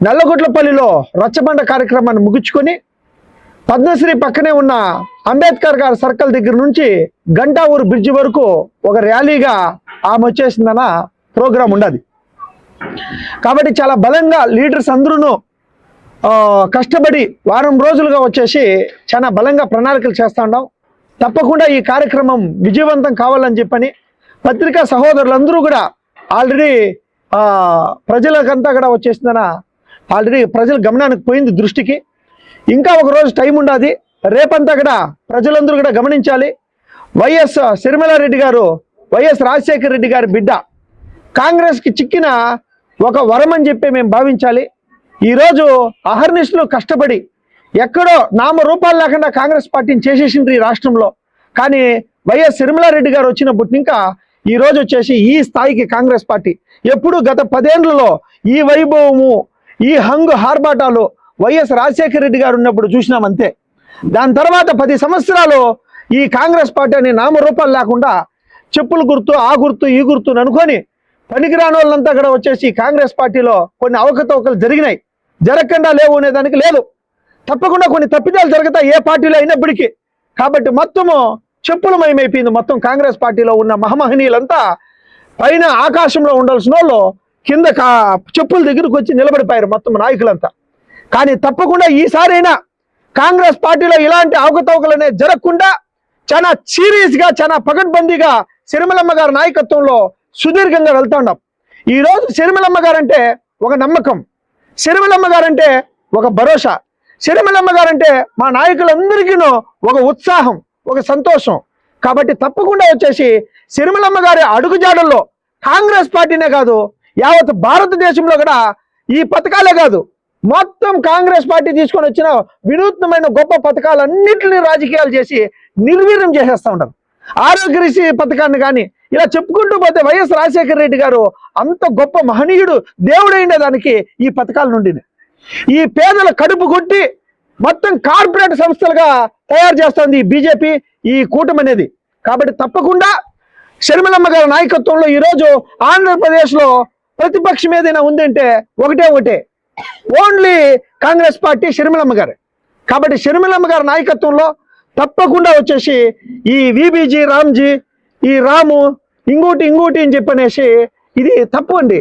నల్లగుట్లపల్లిలో రచ్చబండ కార్యక్రమాన్ని ముగించుకొని పద్మశ్రీ పక్కనే ఉన్న అంబేద్కర్ గారి సర్కిల్ దగ్గర నుంచి గంటావూరు బ్రిడ్జి వరకు ఒక ర్యాలీగా ఆమె వచ్చేసిందన్న ప్రోగ్రాం ఉండదు. కాబట్టి చాలా బలంగా లీడర్స్ అందరూ కష్టపడి వారం రోజులుగా వచ్చేసి చాలా బలంగా ప్రణాళికలు చేస్తూ ఉన్నాం. తప్పకుండా ఈ కార్యక్రమం విజయవంతం కావాలని చెప్పని పత్రికా సహోదరులందరూ కూడా ఆల్రెడీ ప్రజలకంతా కూడా వచ్చేసిందన ఆల్రెడీ ప్రజల గమనానికి పోయింది దృష్టికి. ఇంకా ఒక రోజు టైం ఉండదు. రేపంతా కూడా ప్రజలందరూ కూడా గమనించాలి. వైఎస్ షర్మిలారెడ్డి గారు వైఎస్ రాజశేఖర రెడ్డి గారి బిడ్డ, కాంగ్రెస్కి చిక్కిన ఒక వరం అని చెప్పి మేము భావించాలి. ఈరోజు అహర్నిశలు కష్టపడి ఎక్కడో నామరూపాలు లేకుండా కాంగ్రెస్ పార్టీని చేసేసిండ్రు ఈ రాష్ట్రంలో. కానీ వైఎస్ షర్మిలారెడ్డి గారు వచ్చినప్పటి ఇంకా ఈ రోజు వచ్చేసి ఈ స్థాయికి కాంగ్రెస్ పార్టీ ఎప్పుడు గత 10 ఏళ్లలో ఈ వైభవము, ఈ హంగు హార్బాటాలు వైఎస్ రాజశేఖర రెడ్డి గారు ఉన్నప్పుడు చూసినామంతే. దాని తర్వాత 10 సంవత్సరాలు ఈ కాంగ్రెస్ పార్టీ అనే నామరూపాలు లేకుండా చెప్పుల గుర్తు, ఆ గుర్తు, ఈ గుర్తు అనుకొని పనికిరాని వాళ్ళంతా కూడా వచ్చేసి కాంగ్రెస్ పార్టీలో కొన్ని అవకతవకలు జరిగినాయి. జరగకుండా లేవు అనేదానికి లేదు, తప్పకుండా కొన్ని తప్పిదాలు జరుగుతాయి ఏ పార్టీలో అయినప్పటికీ. కాబట్టి మొత్తము చెప్పులమయమైపోయింది. మొత్తం కాంగ్రెస్ పార్టీలో ఉన్న మహమహనీయులంతా పైన ఆకాశంలో ఉండాల్సిన వాళ్ళు కింద చెప్పుల దగ్గరకు వచ్చి నిలబడిపోయారు మొత్తం నాయకులంతా. కానీ తప్పకుండా ఈసారైనా కాంగ్రెస్ పార్టీలో ఇలాంటి అవకతవకలు అనేది జరగకుండా చాలా సీరియస్గా, చాలా పకడ్బందీగా షర్మిలమ్మ గారి నాయకత్వంలో సుదీర్ఘంగా వెళ్తున్నాం. ఈరోజు షర్మిలమ్మ గారంటే ఒక నమ్మకం, షర్మిలమ్మ గారంటే ఒక భరోసా, షర్మిలమ్మ గారంటే మా నాయకులందరికీ ఒక ఉత్సాహం, ఒక సంతోషం. కాబట్టి తప్పకుండా వచ్చేసి షర్మిలమ్మ గారి అడుగుజాడల్లో కాంగ్రెస్ పార్టీనే కాదు, యావత్ భారతదేశంలో కూడా ఈ పథకాలే కాదు, మొత్తం కాంగ్రెస్ పార్టీ తీసుకొని వచ్చిన వినూత్నమైన గొప్ప పథకాలన్నింటినీ రాజకీయాలు చేసి నిర్వీర్యం చేసేస్తూ ఉంటారు. ఆరోగ్యశ్రీ పథకాన్ని కానీ ఇలా చెప్పుకుంటూ పోతే వైఎస్ రాజశేఖర రెడ్డి గారు అంత గొప్ప మహనీయుడు, దేవుడైన దానికి ఈ పథకాల నుండి ఈ పేదల కడుపు కొట్టి మొత్తం కార్పొరేట్ సంస్థలుగా తయారు చేస్తుంది ఈ బీజేపీ, ఈ కూటమి అనేది. కాబట్టి తప్పకుండా షర్మిలమ్మ గారి నాయకత్వంలో ఈరోజు ఆంధ్రప్రదేశ్లో ప్రతిపక్షం ఏదైనా ఉందంటే ఒకటే, ఓన్లీ కాంగ్రెస్ పార్టీ, షర్మిలమ్మ గారు. కాబట్టి షర్మిలమ్మ గారి నాయకత్వంలో తప్పకుండా వచ్చేసి ఈ విబీజీ రామ్జీ, ఈ రాము ఇంకోటి అని చెప్పనేసి ఇది తప్పు అండి.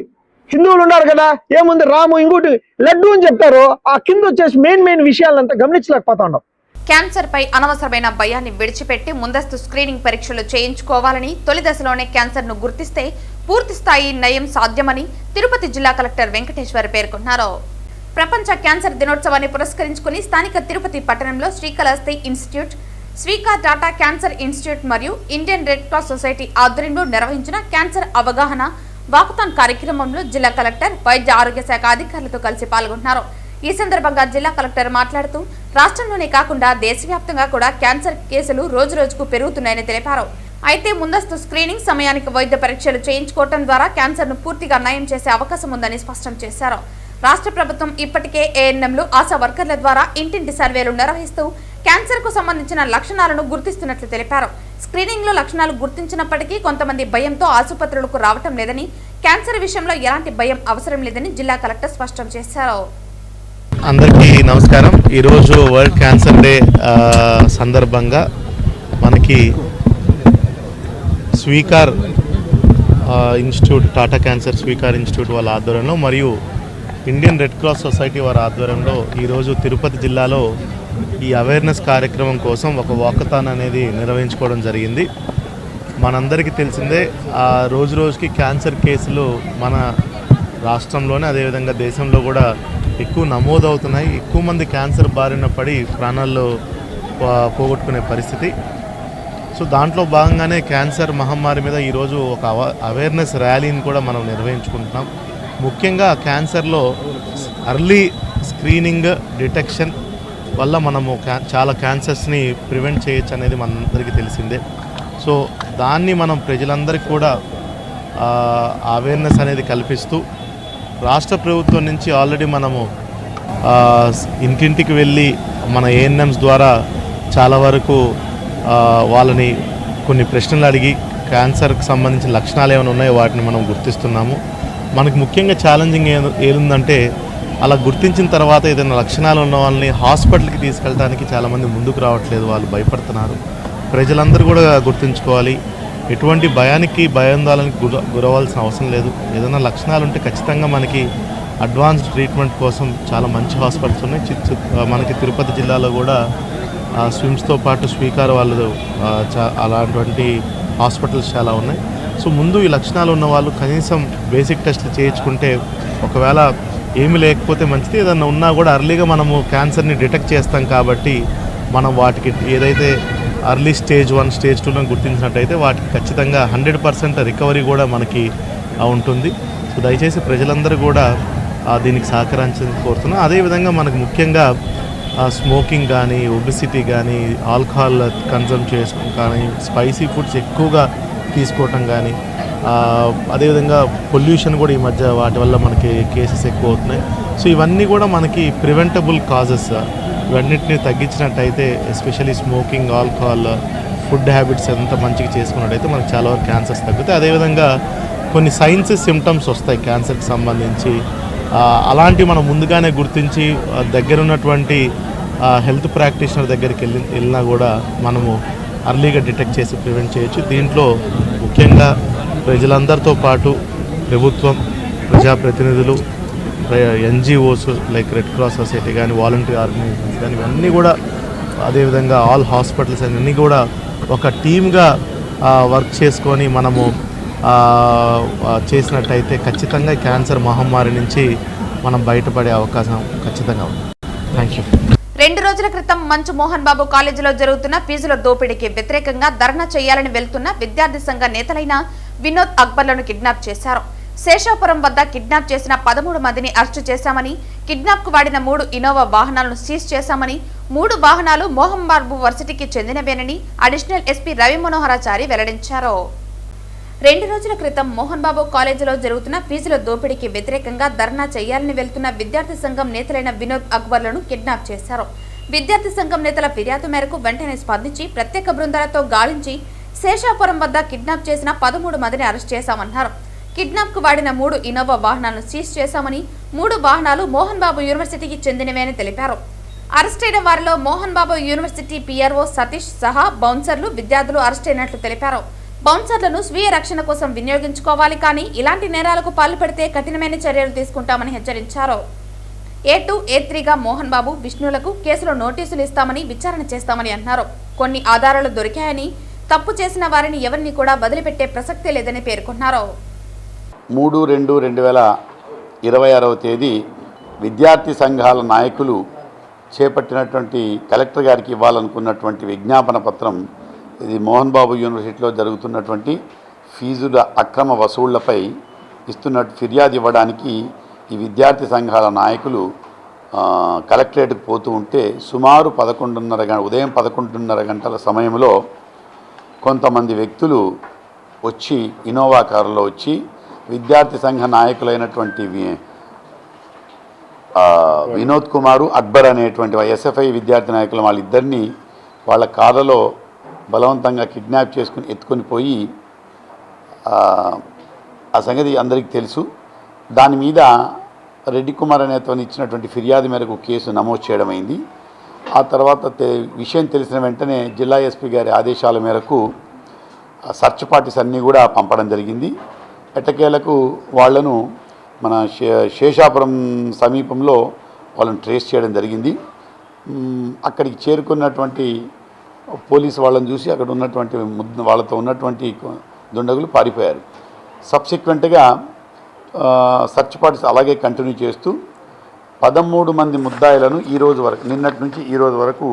హిందువులు ఉన్నారు కదా, ఏముంది రాము ఇంకోటి లడ్డు అని చెప్తారు, ఆ కింద వచ్చేసి మెయిన్ విషయాలంతా గమనించలేకపోతా ఉన్నాం. క్యాన్సర్ పై అనవసరమైన భయాన్ని విడిచిపెట్టి ముందస్తు స్క్రీనింగ్ పరీక్షలు చేయించుకోవాలని, తొలి దశలోనే క్యాన్సర్ ను గుర్తిస్తే పూర్తి స్థాయి నయం సాధ్యమని తిరుపతి జిల్లా కలెక్టర్ వెంకటేశ్వర్ పేర్కొన్నారు. ప్రపంచ క్యాన్సర్ దినోత్సవాన్ని పురస్కరించుకుని స్థానిక తిరుపతి పట్టణంలో Srikalahasti institute, Sweekar Tata cancer institute మరియు ఇండియన్ రెడ్ క్రాస్ సొసైటీ ఆధ్వర్యంలో నిర్వహించిన క్యాన్సర్ అవగాహన వాకథాన్ కార్యక్రమంలో జిల్లా కలెక్టర్, వైద్య ఆరోగ్య శాఖ అధికారులతో కలిసి పాల్గొన్నారు. ఈ సందర్భంగా జిల్లా కలెక్టర్ మాట్లాడుతూ రాష్ట్రంలోనే కాకుండా దేశవ్యాప్తంగా కూడా క్యాన్సర్ కేసులు రోజురోజుకు పెరుగుతున్నాయని తెలిపారు. అయితే ముందస్తు స్క్రీనింగ్, సమయానికి వైద్య పరీక్షలు చేయించుకోవడం ద్వారా క్యాన్సర్ ను పూర్తిగా నయం చేసే అవకాశం ఉందని స్పష్టం చేశారు. రాష్ట్ర ప్రభుత్వం ఇప్పటికే ఏఎన్ఎంలు, ఆశా వర్కర్ల ద్వారా ఇంటింటి సర్వేలు నిర్వహిస్తూ క్యాన్సర్ కు సంబంధించిన లక్షణాలను గుర్తిస్తున్నట్లు తెలిపారు. స్క్రీనింగ్ లో లక్షణాలు గుర్తించినప్పటికీ కొంతమంది భయంతో ఆసుపత్రులకు రావటం లేదని, క్యాన్సర్ విషయంలో ఎలాంటి భయం అవసరం లేదని జిల్లా కలెక్టర్ స్పష్టం చేశారు. అందరికీ నమస్కారం. ఈరోజు వరల్డ్ క్యాన్సర్ డే సందర్భంగా మనకి Sweekar institute, Tata cancer Sweekar institute వాళ్ళ ఆధ్వర్యంలో మరియు ఇండియన్ రెడ్ క్రాస్ సొసైటీ వారి ఆధ్వర్యంలో ఈరోజు తిరుపతి జిల్లాలో ఈ అవేర్నెస్ కార్యక్రమం కోసం ఒక వాకథాన్ అనేది నిర్వహించుకోవడం జరిగింది. మనందరికీ తెలిసిందే, రోజుకి క్యాన్సర్ కేసులు మన రాష్ట్రంలోనే అదేవిధంగా దేశంలో కూడా ఎక్కువ నమోదవుతున్నాయి. ఎక్కువ మంది క్యాన్సర్ బారిన పడి ప్రాణాల్లో పోగొట్టుకునే పరిస్థితి. సో దాంట్లో భాగంగానే క్యాన్సర్ మహమ్మారి మీద ఈరోజు ఒక అవేర్నెస్ ర్యాలీని కూడా మనం నిర్వహించుకుంటున్నాం. ముఖ్యంగా క్యాన్సర్లో అర్లీ స్క్రీనింగ్, డిటెక్షన్ వల్ల మనము చాలా క్యాన్సర్స్ని ప్రివెంట్ చేయొచ్చు అనేది మనందరికీ తెలిసిందే. సో దాన్ని మనం ప్రజలందరికీ కూడా అవేర్నెస్ అనేది కల్పిస్తూ రాష్ట్ర ప్రభుత్వం నుంచి ఆల్రెడీ మనము ఇంటింటికి వెళ్ళి మన ఏఎన్ఎంస్ ద్వారా చాలా వరకు వాళ్ళని కొన్ని ప్రశ్నలు అడిగి క్యాన్సర్కి సంబంధించిన లక్షణాలు ఏమైనా ఉన్నాయో వాటిని మనం గుర్తిస్తున్నాము. మనకు ముఖ్యంగా ఛాలెంజింగ్ ఏముందంటే, అలా గుర్తించిన తర్వాత ఏదైనా లక్షణాలు ఉన్న వాళ్ళని హాస్పిటల్కి తీసుకెళ్ళడానికి చాలామంది ముందుకు రావట్లేదు, వాళ్ళు భయపడుతున్నారు. ప్రజలందరూ కూడా గుర్తుంచుకోవాలి, ఎటువంటి భయాందోళనకి గురవాల్సిన అవసరం లేదు. ఏదైనా లక్షణాలు ఉంటే ఖచ్చితంగా మనకి అడ్వాన్స్డ్ ట్రీట్మెంట్ కోసం చాలా మంచి హాస్పిటల్స్ ఉన్నాయి. మనకి తిరుపతి జిల్లాలో కూడా స్విమ్స్తో పాటు స్వీకార్ వాళ్ళు అలాంటి హాస్పిటల్స్ చాలా ఉన్నాయి. సో ముందు ఈ లక్షణాలు ఉన్న వాళ్ళు కనీసం బేసిక్ టెస్ట్లు చేయించుకుంటే ఒకవేళ ఏమీ లేకపోతే మంచిది, ఏదన్నా ఉన్నా కూడా అర్లీగా మనము క్యాన్సర్ని డిటెక్ట్ చేస్తాం. కాబట్టి మనం వాటికి ఏదైతే అర్లీ స్టేజ్ 1, స్టేజ్ 2 గుర్తించినట్టయితే వాటికి ఖచ్చితంగా 100% రికవరీ కూడా మనకి ఉంటుంది. సో దయచేసి ప్రజలందరూ కూడా దీనికి సహకరించాలని కోరుతున్నాం. అదేవిధంగా మనకు ముఖ్యంగా స్మోకింగ్ కానీ, ఒబెసిటీ కానీ, ఆల్కహాల్ కన్సూమ్ చేసుకోవడం కానీ, స్పైసీ ఫుడ్స్ ఎక్కువగా తీసుకోవటం కానీ, అదేవిధంగా పొల్యూషన్ కూడా ఈ మధ్య వాటి వల్ల మనకి కేసెస్ ఎక్కువ అవుతున్నాయి. సో ఇవన్నీ కూడా మనకి ప్రివెంటబుల్ కాజెస్. ఇవన్నిటిని తగ్గించినట్టయితే, especially smoking, alcohol, food habits ఎంత మంచిగా చేసుకున్నట్టయితే మనకు చాలా వరకు క్యాన్సర్స్ తగ్గుతాయి. అదేవిధంగా కొన్ని సైన్స్ సిమ్టమ్స్ వస్తాయి క్యాన్సర్కి సంబంధించి. అలాంటివి మనం ముందుగానే గుర్తించి దగ్గర ఉన్నటువంటి హెల్త్ ప్రాక్టీషనర్ దగ్గరికి వెళ్ళినా కూడా మనము అర్లీగా డిటెక్ట్ చేసి ప్రివెంట్ చేయొచ్చు. దీంట్లో ముఖ్యంగా ప్రజలందరితో పాటు ప్రభుత్వం, ప్రజాప్రతినిధులు, NGOs like red cross society కానీ, వాలంటరీ ఆర్గనైజేషన్స్ కానీ, ఇవన్నీ కూడా, అదేవిధంగా ఆల్ హాస్పిటల్స్ అన్నీ కూడా ఒక టీమ్గా వర్క్ చేసుకొని మనము చేసినట్టయితే ఖచ్చితంగా క్యాన్సర్ మహమ్మారి నుంచి మనం బయటపడే అవకాశం ఖచ్చితంగా ఉంది. Thank you. 2 రోజుల క్రితం మంచు మోహన్ బాబు కాలేజీలో జరుగుతున్న ఫీజుల దోపిడీకి వ్యతిరేకంగా ధర్నా చేయాలని వెళ్తున్న విద్యార్థి సంఘ నేతలైన వినోద్ అక్బర్లను కిడ్నాప్ చేశారు. శేషాపురం వద్ద కిడ్నాప్ చేసిన 13 మందిని అరెస్టు చేశామని, కిడ్నాప్ కు వాడిన 3 ఇన్నోవా వాహనాలను సీజ్ చేశామని, 3 వాహనాలు మోహన్ బాబు వర్సిటీకి చెందినవేనని అడిషనల్ ఎస్పీ రవి మనోహరాచారి వెల్లడించారు. 2 రోజుల క్రితం మోహన్ బాబు కాలేజీలో జరుగుతున్న ఫీజుల దోపిడీకి వ్యతిరేకంగా ధర్నా చేయాలని వెళ్తున్న విద్యార్థి సంఘం నేతలైన వినోద్ అక్బర్లను కిడ్నాప్ చేశారు. విద్యార్థి సంఘం నేతల ఫిర్యాదు మేరకు వెంటనే స్పందించి ప్రత్యేక బృందాలతో గాలించి శేషాపురం వద్ద కిడ్నాప్ చేసిన 13 మందిని అరెస్ట్ చేశామన్నారు. కిడ్నాప్ కు వాడిన 3 ఇన్నోవా వాహనాలను సీజ్ చేశామని, 3 వాహనాలు మోహన్ బాబు యూనివర్సిటీకి చెందినవే అని తెలిపారు. అరెస్ట్ అయిన వారిలో మోహన్ బాబు యూనివర్సిటీ పిఆర్ఓ సతీష్ సహా బౌన్సర్లు, విద్యార్థులు అరెస్ట్ అయినట్లు తెలిపారు. బౌన్సర్లను స్వీయ రక్షణ కోసం వినియోగించుకోవాలి, కానీ ఇలాంటి నేరాలకు పాల్పడితే కఠినమైన చర్యలు తీసుకుంటామని హెచ్చరించారు. A2, A3గా మోహన్ బాబు, విష్ణులకు కేసులో నోటీసులు ఇస్తామని, విచారణ చేస్తామని అన్నారు. కొన్ని ఆధారాలు దొరికాయని, తప్పు చేసిన వారిని ఎవరిని కూడా వదిలిపెట్టే ప్రసక్తే లేదని పేర్కొన్నారు. 3/2/2026 తేదీ విద్యార్థి సంఘాల నాయకులు చేపట్టినటువంటి కలెక్టర్ గారికి ఇవ్వాలనుకున్నటువంటి విజ్ఞాపన పత్రం ఇది మోహన్ బాబు యూనివర్సిటీలో జరుగుతున్నటువంటి ఫీజుల అక్రమ వసూళ్లపై ఇస్తున్నట్టు ఫిర్యాదు ఇవ్వడానికి ఈ విద్యార్థి సంఘాల నాయకులు కలెక్టరేట్కి పోతూ ఉంటే సుమారు ఉదయం 11:30 గంటల సమయంలో కొంతమంది వ్యక్తులు వచ్చి ఇన్నోవా కారులో వచ్చి విద్యార్థి సంఘ నాయకులైనటువంటి వినోద్ కుమారు, అక్బర్ అనేటువంటి ఎస్ఎఫ్ఐ విద్యార్థి నాయకులు వాళ్ళిద్దరినీ వాళ్ళ కారులో బలవంతంగా కిడ్నాప్ చేసుకుని ఎత్తుకొని పోయి, ఆ సంగతి అందరికీ తెలుసు. దాని మీద రెడ్డి కుమార్ అనేతను ఇచ్చినటువంటి ఫిర్యాదు మేరకు కేసు నమోదు చేయడమైంది. ఆ తర్వాత విషయం తెలిసిన వెంటనే జిల్లా ఎస్పీ గారి ఆదేశాల మేరకు సర్చ్ పార్టీస్ అన్నీ కూడా పంపడం జరిగింది. ఎట్టకేలకు వాళ్లను మన శేషాపురం సమీపంలో వాళ్ళని ట్రేస్ చేయడం జరిగింది. అక్కడికి చేరుకున్నటువంటి పోలీసు వాళ్ళని చూసి అక్కడ ఉన్నటువంటి వాళ్ళతో ఉన్నటువంటి దుండగులు పారిపోయారు. సబ్సిక్వెంట్గా సర్చ్ పార్టీస్ అలాగే కంటిన్యూ చేస్తూ 13 మంది ముద్దాయిలను నిన్నటి నుంచి ఈ రోజు వరకు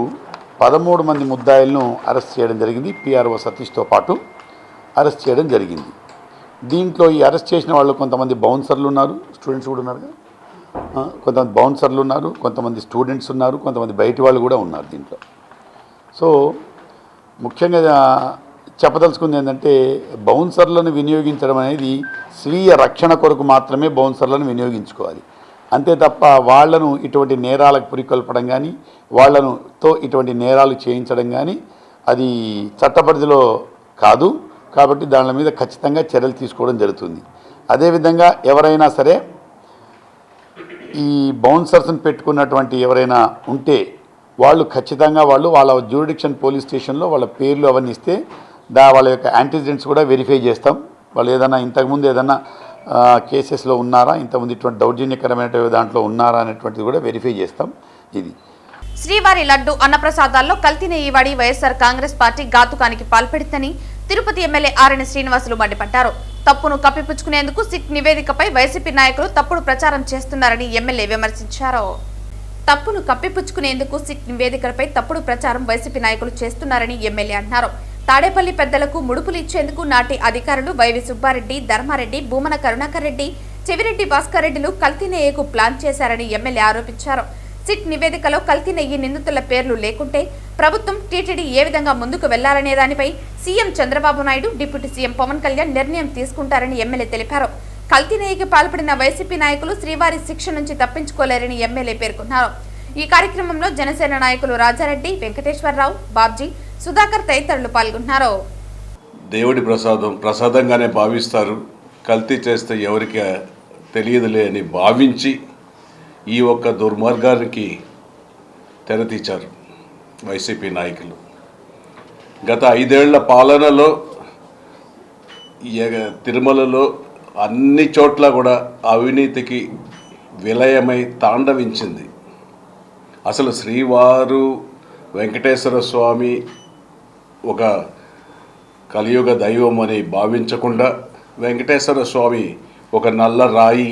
13 మంది ముద్దాయిలను అరెస్ట్ చేయడం జరిగింది. పిఆర్ఓ సతీష్తో పాటు అరెస్ట్ చేయడం జరిగింది. దీంట్లో ఈ అరెస్ట్ చేసిన వాళ్ళు కొంతమంది బౌన్సర్లు ఉన్నారు, స్టూడెంట్స్ కూడా ఉన్నారు. కొంతమంది బౌన్సర్లు ఉన్నారు, కొంతమంది స్టూడెంట్స్ ఉన్నారు, కొంతమంది బయటి వాళ్ళు కూడా ఉన్నారు దీంట్లో. సో ముఖ్యంగా చెప్పదలుచుకుంది ఏంటంటే, బౌన్సర్లను వినియోగించడం అనేది స్వీయ రక్షణ కొరకు మాత్రమే బౌన్సర్లను వినియోగించుకోవాలి. అంతే తప్ప వాళ్లను ఇటువంటి నేరాలకు పురికొల్పడం కానీ, వాళ్లతో ఇటువంటి నేరాలు చేయించడం కానీ అది చట్టపరిధిలో కాదు. కాబట్టి దాని మీద ఖచ్చితంగా చర్యలు తీసుకోవడం జరుగుతుంది. అదేవిధంగా ఎవరైనా సరే ఈ బౌన్సర్స్ని పెట్టుకున్నటువంటి ఎవరైనా ఉంటే వాళ్ళు ఖచ్చితంగా వాళ్ళ జ్యూరిడిక్షన్ పోలీస్ స్టేషన్లో వాళ్ళ పేర్లు అవన్నీ ఇస్తే వాళ్ళ యొక్క యాంటీజెంట్స్ కూడా వెరిఫై చేస్తాం. వాళ్ళు ఏదైనా ఇంతకుముందు ఏదైనా కేసెస్లో ఉన్నారా, ఇంతకుముందు ఇటువంటి దౌర్జన్యకరమైన దాంట్లో ఉన్నారా అనేటువంటిది కూడా వెరిఫై చేస్తాం. ఇది శ్రీవారి లడ్డు అన్నప్రసాదాల్లో కల్తీ నెయ్యి వాడి వైఎస్ఆర్ కాంగ్రెస్ పార్టీ ఘాతుకానికి పాల్పడిందని తిరుపతి ఎమ్మెల్యే ఆర్ఎన్ శ్రీనివాసులు మండిపడ్డారు. తప్పును కప్పిపుచ్చుకునేందుకు సిట్ నివేదికపై వైసీపీ నాయకులు తప్పుడు ప్రచారం చేస్తున్నారని ఎమ్మెల్యే విమర్శించారు. తప్పును కప్పిపుచ్చుకునేందుకు సిట్ నివేదికపై తప్పుడు ప్రచారం వైసీపీ నాయకులు చేస్తున్నారని ఎమ్మెల్యే అన్నారు. తాడేపల్లి పెద్దలకు ముడుపులు ఇచ్చేందుకు నాటి అధికారులు వైవి సుబ్బారెడ్డి, ధర్మారెడ్డి, భూమన కరుణాకర్ రెడ్డి, చెవిరెడ్డి భాస్కర్ రెడ్డిలు కల్తీ నెయ్యకు ప్లాన్ చేశారని ఎమ్మెల్యే ఆరోపించారు. సిట్ నివేదికలో కల్తీ నెయ్యి నిందితుల పేర్లు లేకుంటే ప్రభుత్వం టీటీడీ ఏ విధంగా ముందుకు వెళ్లాలనే దానిపై CM Chandrababu Naidu, deputy CM Pawan Kalyan నిర్ణయం తీసుకుంటారని ఎమ్మెల్యే తెలిపారు. కల్తీ నెయ్యికి పాల్పడిన వైసీపీ నాయకులు శ్రీవారి శిక్ష నుంచి తప్పించుకోలేరని ఎమ్మెల్యే పేర్కొన్నారు. ఈ కార్యక్రమంలో జనసేన నాయకులు రాజారెడ్డి, వెంకటేశ్వరరావు, బాబ్జీ, సుధాకర్ తదితరులు పాల్గొన్నారు. దేవుడి ప్రసాదంగానే భావిస్తారు. కల్తీ చేస్తే ఎవరికి తెలియదులే అని భావించి ఈ ఒక్క దుర్మార్గానికి తెరతీచారు వైసీపీ నాయకులు. గత 5 ఏళ్ల పాలనలో తిరుమలలో అన్ని చోట్ల కూడా అవినీతికి విలయమై తాండవించింది. అసలు శ్రీవారు వెంకటేశ్వర స్వామి ఒక కలియుగ దైవం అని భావించకుండా వెంకటేశ్వర స్వామి ఒక నల్ల రాయి,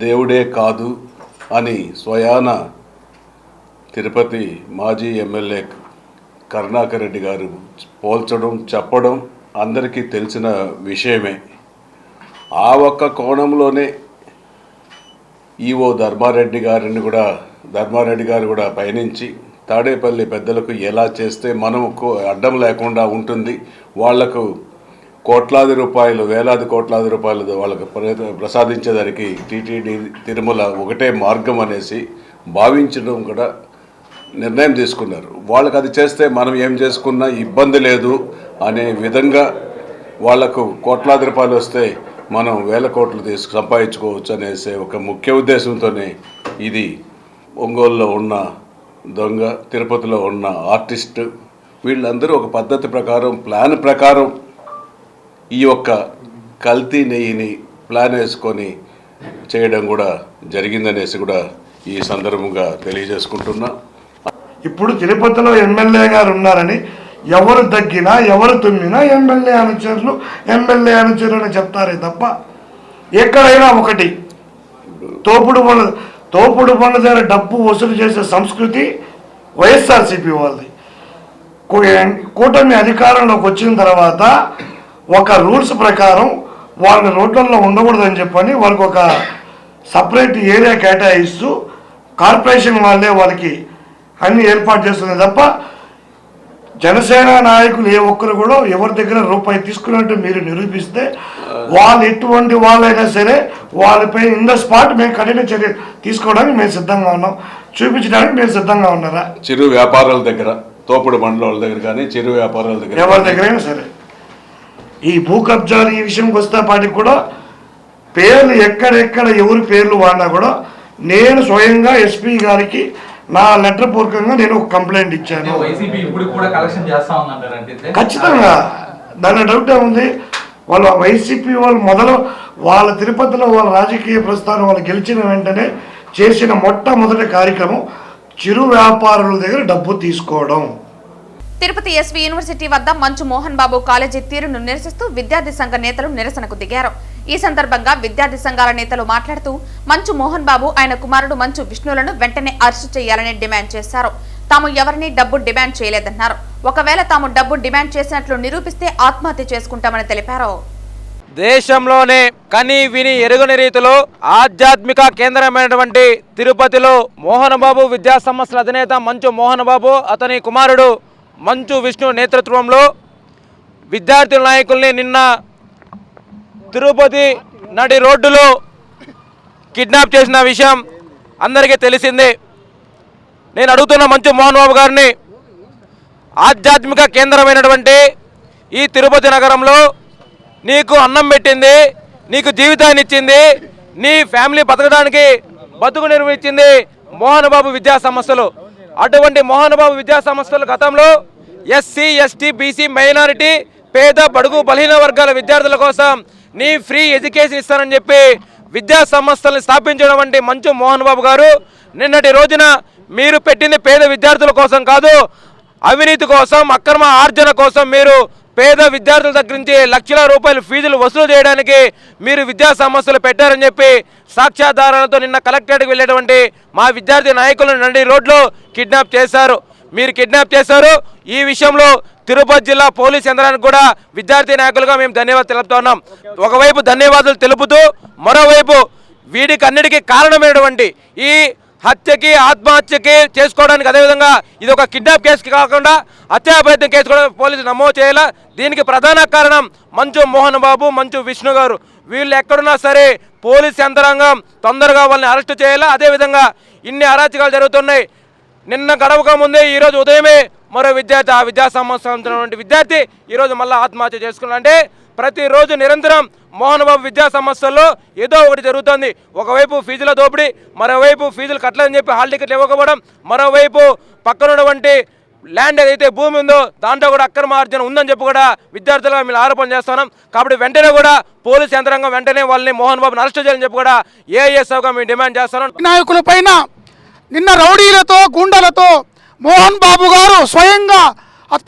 దేవుడే కాదు అని స్వయాన తిరుపతి మాజీ ఎమ్మెల్యే కరుణాకర్ రెడ్డి గారు పోల్చడం, చెప్పడం అందరికీ తెలిసిన విషయమే. ఆ ఒక్క కోణంలోనే ఈవో ధర్మారెడ్డి గారు కూడా పయనించి తాడేపల్లి పెద్దలకు ఎలా చేస్తే మనకు అడ్డం లేకుండా ఉంటుంది, వాళ్లకు కోట్లాది రూపాయలు, వేలాది కోట్లాది రూపాయలు వాళ్ళకు ప్రసాదించేదానికి టీటీడీ తిరుమల ఒకటే మార్గం అనేసి భావించడం కూడా నిర్ణయం తీసుకున్నారు. వాళ్ళకు అది చేస్తే మనం ఏం చేసుకున్నా ఇబ్బంది లేదు అనే విధంగా వాళ్లకు కోట్లాది రూపాయలు వస్తే మనం వేల కోట్లు సంపాదించుకోవచ్చు అనేసి ఒక ముఖ్య ఉద్దేశంతోనే ఇది ఒంగోలులో ఉన్న దొంగ, తిరుపతిలో ఉన్న ఆర్టిస్టు వీళ్ళందరూ ఒక పద్ధతి ప్రకారం, ప్లాన్ ప్రకారం ఈ యొక్క కల్తీ నెయ్యిని ప్లాన్ వేసుకొని చేయడం కూడా జరిగిందనేసి కూడా ఈ సందర్భంగా తెలియజేసుకుంటున్నా. ఇప్పుడు తిరుపతిలో ఎమ్మెల్యే గారు ఉన్నారని ఎవరు తగ్గినా, ఎవరు తుమ్మినా ఎమ్మెల్యే అనుచరులు అని చెప్తారే తప్ప ఎక్కడైనా ఒకటి తోపుడు పనుల దగ్గర డబ్బు వసూలు చేసే సంస్కృతి వైఎస్ఆర్సీపీ వాళ్ళది. కూటమి అధికారంలోకి వచ్చిన తర్వాత ఒక రూల్స్ ప్రకారం వాళ్ళని రోడ్లలో ఉండకూడదని చెప్పని వాళ్ళకి ఒక సపరేట్ ఏరియా కేటాయిస్తూ కార్పొరేషన్ వాళ్ళే వాళ్ళకి అన్ని ఏర్పాటు చేస్తుంది తప్ప జనసేన నాయకులు ఏ ఒక్కరు కూడా ఎవరి దగ్గర రూపాయి తీసుకున్నట్టు మీరు నిరూపిస్తే వాళ్ళు ఎటువంటి వాళ్ళైనా సరే వాళ్ళపై ఇన్ ద స్పాట్ మేము కఠిన చర్య తీసుకోవడానికి మేము సిద్ధంగా ఉన్నాం, చూపించడానికి మేము సిద్ధంగా ఉన్నారా. చిరు వ్యాపారాల దగ్గర, తోపుడు మండల దగ్గర కానీ చిరు వ్యాపారాల దగ్గర ఎవరి దగ్గరైనా సరే ఈ భూ కబ్జాలు ఈ విషయంకి వస్తేపాటికి కూడా పేర్లు ఎక్కడెక్కడ ఎవరి పేర్లు వాడినా కూడా నేను స్వయంగా ఎస్పీ గారికి నా లెటర్ పూర్వకంగా నేను ఒక కంప్లైంట్ ఇచ్చాను. ఖచ్చితంగా దాని డౌట్ ఏముంది. వాళ్ళ వైసీపీ వాళ్ళు వాళ్ళ తిరుపతిలో వాళ్ళ రాజకీయ ప్రస్థానం వాళ్ళు గెలిచిన వెంటనే చేసిన మొట్టమొదటి కార్యక్రమం చిరు వ్యాపారుల దగ్గర డబ్బు తీసుకోవడం. తిరుపతి ఎస్వి యూనివర్సిటీ వద్ద మంచు మోహన్ బాబు కాలేజీ తీరును నిరసిస్తూ విద్యార్థి సంఘ నేతలు నిరసనకు దిగారు. ఈ సందర్భంగా విద్యార్థి సంఘాల నేతలు మాట్లాడుతూ మంచు మోహన్ బాబు, ఆయన కుమారుడు మంచు విష్ణులను వెంటనే అరెస్టు చేయాలని డిమాండ్ చేశారు. తాము ఎవరిని డబ్బు డిమాండ్ చేయలేదన్నారు. ఒకవేళ తాము డబ్బు డిమాండ్ చేసినట్లు నిరూపిస్తే ఆత్మహత్య చేసుకుంటామని తెలిపారు. దేశంలోనే కని విని ఎరుగని రీతిలో ఆధ్యాత్మిక కేంద్రమైనటువంటి తిరుపతిలో మోహన్ బాబు విద్యా సంస్థల అధినేత మంచు మోహన్ బాబు, అతని కుమారుడు మంచు విష్ణు నేతృత్వంలో విద్యార్థుల నాయకుల్ని నిన్న తిరుపతి నడి రోడ్డులో కిడ్నాప్ చేసిన విషయం అందరికీ తెలిసిందే. నేను అడుగుతున్న మంచు మోహన్ బాబు గారిని, ఆధ్యాత్మిక కేంద్రమైనటువంటి ఈ తిరుపతి నగరంలో నీకు అన్నం పెట్టింది, నీకు జీవితాన్ని ఇచ్చింది, నీ ఫ్యామిలీ బతకడానికి బతుకు నిర్వహించింది మోహన్ బాబు విద్యా సంస్థలు. అటువంటి మోహన్ బాబు విద్యా సంస్థలు గతంలో ఎస్సీ, ఎస్టీ, బీసీ, మైనారిటీ, పేద, బడుగు, బలహీన వర్గాల విద్యార్థుల కోసం నీ ఫ్రీ ఎడ్యుకేషన్ ఇస్తానని చెప్పి విద్యా సంస్థలను స్థాపించడం వంటి మంచు మోహన్ బాబు గారు నిన్నటి రోజున మీరు పెట్టింది పేద విద్యార్థుల కోసం కాదు, అవినీతి కోసం, అక్రమ ఆర్జన కోసం మీరు పేద విద్యార్థుల దగ్గర నుంచి లక్షల రూపాయల ఫీజులు వసూలు చేయడానికి మీరు విద్యా సంస్థలు పెట్టారని చెప్పి సాక్ష్యాధారాలతో నిన్న కలెక్టరేట్కి వెళ్ళేటువంటి మా విద్యార్థి నాయకులను నడి రోడ్లో కిడ్నాప్ చేశారు. మీరు కిడ్నాప్ చేశారు. ఈ విషయంలో తిరుపతి జిల్లా పోలీస్ యంత్రానికి కూడా విద్యార్థి నాయకులుగా మేము ధన్యవాదాలు తెలుపుతున్నాం. ఒకవైపు ధన్యవాదాలు తెలుపుతూ మరోవైపు వీడికి అన్నిటికీ కారణమైనటువంటి ఈ హత్యకి ఆత్మహత్యకి చేసుకోవడానికి, అదేవిధంగా ఇది ఒక కిడ్నాప్ కేసుకి కాకుండా హత్యా ప్రయత్నం కేసు కూడా పోలీసులు నమోదు చేయాలి. దీనికి ప్రధాన కారణం మంచు మోహన్ బాబు, మంచు విష్ణు గారు. వీళ్ళు ఎక్కడున్నా సరే పోలీస్ యంత్రాంగం తొందరగా వాళ్ళని అరెస్టు చేయాలి. అదేవిధంగా ఇన్ని అరాచకాలు జరుగుతున్నాయి. నిన్న గడవక ముందే ఈరోజు ఉదయమే మరో విద్యార్థి, ఆ విద్యా సంస్థ విద్యార్థి ఈరోజు మళ్ళీ ఆత్మహత్య చేసుకున్నారంటే ప్రతిరోజు నిరంతరం మోహన్ బాబు విద్యా సంస్థల్లో ఏదో ఒకటి జరుగుతుంది. ఒకవైపు ఫీజుల దోపిడీ, మరోవైపు ఫీజులు కట్టలేదని చెప్పి హాల్ టికెట్లు ఇవ్వకపోవడం, మరోవైపు పక్కనున్నటువంటి ల్యాండ్ ఏదైతే భూమి ఉందో దాంట్లో కూడా అక్రమార్జన ఉందని చెప్పి కూడా విద్యార్థులుగా మేము ఆరోపణ చేస్తున్నాం. కాబట్టి వెంటనే కూడా పోలీస్ యంత్రాంగం వెంటనే వాళ్ళని మోహన్ బాబుని అరెస్ట్ చేయాలని చెప్పి కూడా ఏఐఎస్ఎఫ్గా మేము డిమాండ్ చేస్తున్నాం. నాయకుల పైన నిన్న రౌడీలతో గుండాలతో మోహన్ బాబు గారు స్వయంగా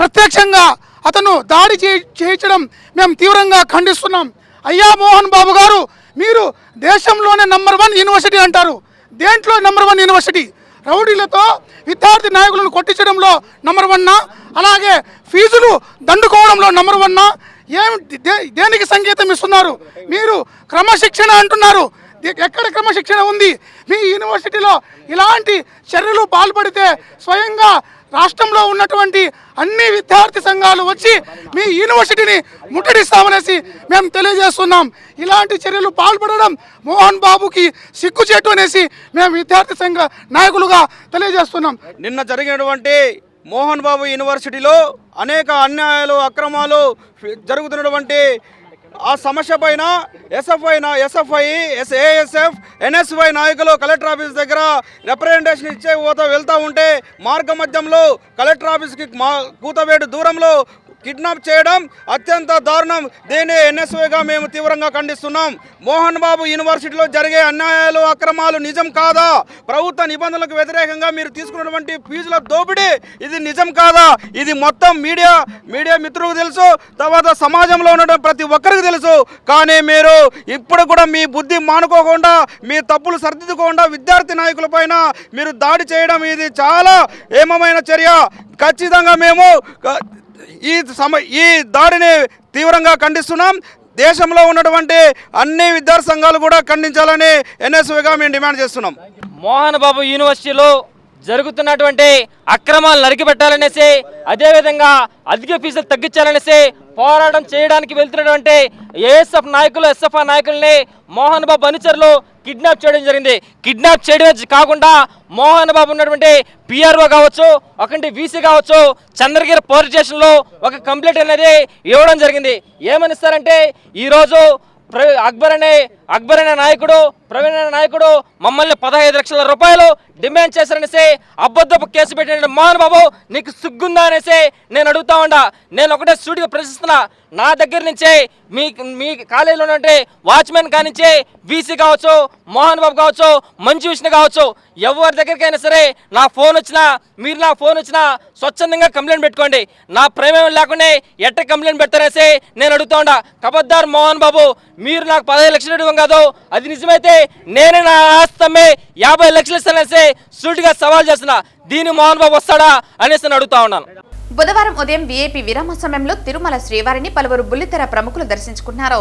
ప్రత్యక్షంగా అతను దాడి చేయించడం మేము తీవ్రంగా ఖండిస్తున్నాం. అయ్యా మోహన్ బాబు గారు, మీరు దేశంలోనే #1 యూనివర్సిటీ అంటారు. దేంట్లో #1 యూనివర్సిటీ? రౌడీలతో విద్యార్థి నాయకులను కొట్టించడంలో #1, అలాగే ఫీజులు దండుకోవడంలో #1. దేనికి సంకేతం ఇస్తున్నారు? మీరు క్రమశిక్షణ అంటున్నారు. ఎక్కడ క్రమశిక్షణ ఉంది? మీ యూనివర్సిటీలో ఇలాంటి చర్యలు పాల్పడితే స్వయంగా రాష్ట్రంలో ఉన్నటువంటి అన్ని విద్యార్థి సంఘాలు వచ్చి మీ యూనివర్సిటీని ముట్టడిస్తామనేసి మేము తెలియజేస్తున్నాం. ఇలాంటి చర్యలు పాల్పడడం మోహన్ బాబుకి సిగ్గుచేటు అనేసి మేము విద్యార్థి సంఘ నాయకులుగా తెలియజేస్తున్నాం. నిన్న జరిగినటువంటి మోహన్ బాబు యూనివర్సిటీలో అనేక అన్యాయాలు, అక్రమాలు జరుగుతున్నటువంటి ఆ సమస్య పైన ఎస్ఎఫ్ఐ, ఏఎస్ఎఫ్, ఎన్ఎస్వై నాయకులు కలెక్టర్ ఆఫీస్ దగ్గర రిప్రజెంటేషన్ ఇచ్చే వెళ్తూ ఉంటే మార్గ మధ్యంలో కలెక్టర్ ఆఫీస్కి కూతవేటు దూరంలో కిడ్నాప్ చేయడం అత్యంత దారుణం. దీన్ని ఎన్ఎస్వైగా మేము తీవ్రంగా ఖండిస్తున్నాం. మోహన్ బాబు యూనివర్సిటీలో జరిగే అన్యాయాలు, అక్రమాలు నిజం కాదా? ప్రభుత్వ నిబంధనలకు వ్యతిరేకంగా మీరు తీసుకున్నటువంటి ఫీజుల దోపిడీ ఇది నిజం కాదా? ఇది మొత్తం మీడియా మిత్రులకు తెలుసు, తర్వాత సమాజంలో ఉన్న ప్రతి ఒక్కరికి తెలుసు. కానీ మీరు ఇప్పుడు కూడా మీ బుద్ధి మానుకోకుండా, మీ తప్పులు సరిదిద్దుకోకుండా విద్యార్థి నాయకుల పైన మీరు దాడి చేయడం ఇది చాలా ఏమమైన చర్య. ఖచ్చితంగా మేము ఈ దాడిని తీవ్రంగా ఖండిస్తున్నాం. దేశంలో ఉన్నటువంటి అన్ని విద్యార్థి సంఘాలు కూడా ఖండించాలని ఎన్ఎస్వైగా మేము డిమాండ్ చేస్తున్నాం. మోహన్ బాబు యూనివర్సిటీలో జరుగుతున్నటువంటి అక్రమాలు నరికిపెట్టాలనేసి, అదేవిధంగా అధిక ఫీజులు తగ్గించాలనేసి పోరాటం చేయడానికి వెళ్తున్నటువంటి ఏఎస్ఎఫ్ నాయకులు, ఎస్ఎఫ్ఐ నాయకుల్ని మోహన్ బాబు అనుచరులు కిడ్నాప్ చేయడం జరిగింది. కిడ్నాప్ చేయడం కాకుండా మోహన్ బాబు ఉన్నటువంటి పిఆర్ఓ కావచ్చు, ఒకంటి వీసీ కావచ్చు, చంద్రగిరి పోలీస్ స్టేషన్లో ఒక కంప్లైంట్ అనేది ఇవ్వడం జరిగింది. ఏమనిస్తారంటే ఈరోజు అక్బర్ అనే నాయకుడు, ప్రవీణ్ అనే నాయకుడు మమ్మల్ని 15 లక్షల రూపాయలు డిమాండ్ చేశారనేసి అబద్ధపు కేసు పెట్టిన మోహన్ బాబు, నీకు సిగ్గుందా అనేసి నేను అడుగుతా ఉండా. నేను ఒకటే సూటిగా ప్రశ్నిస్తున్నా. నా దగ్గర నుంచే మీ కాలేజీలో ఉన్నటువంటి వాచ్మెన్ కానించి వీసీ కావచ్చు, మోహన్ బాబు కావచ్చు, మంచు విష్ణు కావచ్చు, ఎవరి దగ్గరికైనా సరే నా ఫోన్ వచ్చినా, మీరు నా ఫోన్ వచ్చినా స్వచ్ఛందంగా కంప్లైంట్ పెట్టుకోండి. నా ప్రేమేం లేకుండా ఎట్ట కంప్లైంట్ పెడతారనేసి నేను అడుగుతా ఉండా. కబద్దార్ మోహన్ బాబు, మీరు నాకు 15 లక్షలు ఇవ్వడం కాదు, అది నిజమైతే నేనే నా ఆస్తమ్మే 50 లక్షలు ఇస్తాననేసి సూటిగా సవాల్ చేస్తున్నా. దీన్ని మోహన్ బాబు వస్తాడా అనేసి నేను అడుగుతా ఉన్నాను. బుధవారం ఉదయం వీఐపీ విరామ సమయంలో తిరుమల శ్రీవారిని పలువురు బుల్లితెర ప్రముఖులు దర్శించుకున్నారు.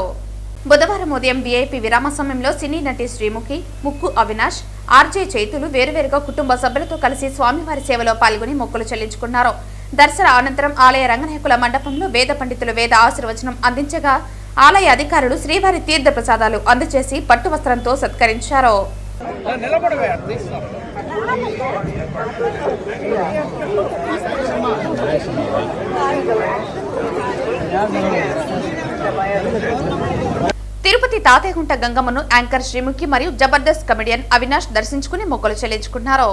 బుధవారం ఉదయం వీఐపీ విరామ సమయంలో సినీ నటి శ్రీముఖి, ముక్కు అవినాష్, ఆర్జే చైతులు వేరువేరుగా కుటుంబ సభ్యులతో కలిసి స్వామివారి సేవలో పాల్గొని మొక్కులు చెల్లించుకున్నారు. దర్శన అనంతరం ఆలయ రంగనాయకుల మండపంలో వేద పండితులు వేద ఆశీర్వచనం అందించగా ఆలయ అధికారులు శ్రీవారి తీర్థ ప్రసాదాలు అందజేసి పట్టు వస్త్రంతో సత్కరించారు. తిరుపతి తాతయ్యగుంట గంగమ్మను యాంకర్ శ్రీముఖి మరియు జబర్దస్త్ కమెడియన్ అవినాష్ దర్శించుకుని మొక్కులు చెల్లించుకున్నారు.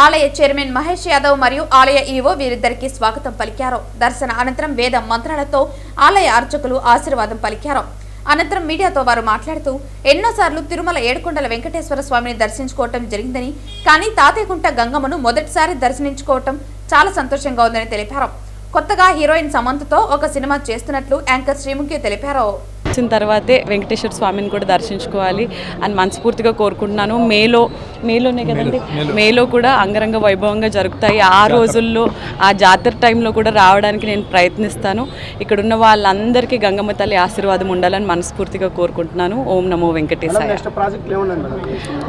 ఆలయ చైర్మన్ మహేష్ యాదవ్ మరియు ఆలయ ఈవో వీరిద్దరికి స్వాగతం పలికారు. దర్శన అనంతరం వేద మంత్రాలతో ఆలయ అర్చకులు ఆశీర్వాదం పలికారు. అనంతరం మీడియాతో వారు మాట్లాడుతూ ఎన్నోసార్లు తిరుమల ఏడుకొండల వెంకటేశ్వర స్వామిని దర్శించుకోవటం జరిగిందని, కానీ తాతయ్యగుంట గంగమ్మను మొదటిసారి దర్శించుకోవటం చాలా సంతోషంగా ఉందని తెలిపారు. కొత్తగా హీరోయిన్ సమంతతో ఒక సినిమా చేస్తున్నట్లు యాంకర్ శ్రీముఖి తెలిపారు. వచ్చిన తర్వాతే వెంకటేశ్వర స్వామిని కూడా దర్శించుకోవాలి అని మనస్ఫూర్తిగా కోరుకుంటున్నాను. మేలోనే కదండి, మేలో కూడా అంగరంగ వైభవంగా జరుగుతాయి. ఆ రోజుల్లో ఆ జాతర టైంలో కూడా రావడానికి నేను ప్రయత్నిస్తాను. ఇక్కడున్న వాళ్ళందరికీ గంగమ్మ తల్లి ఆశీర్వాదం ఉండాలని మనస్ఫూర్తిగా కోరుకుంటున్నాను. ఓం నమో వెంకటేశాయ.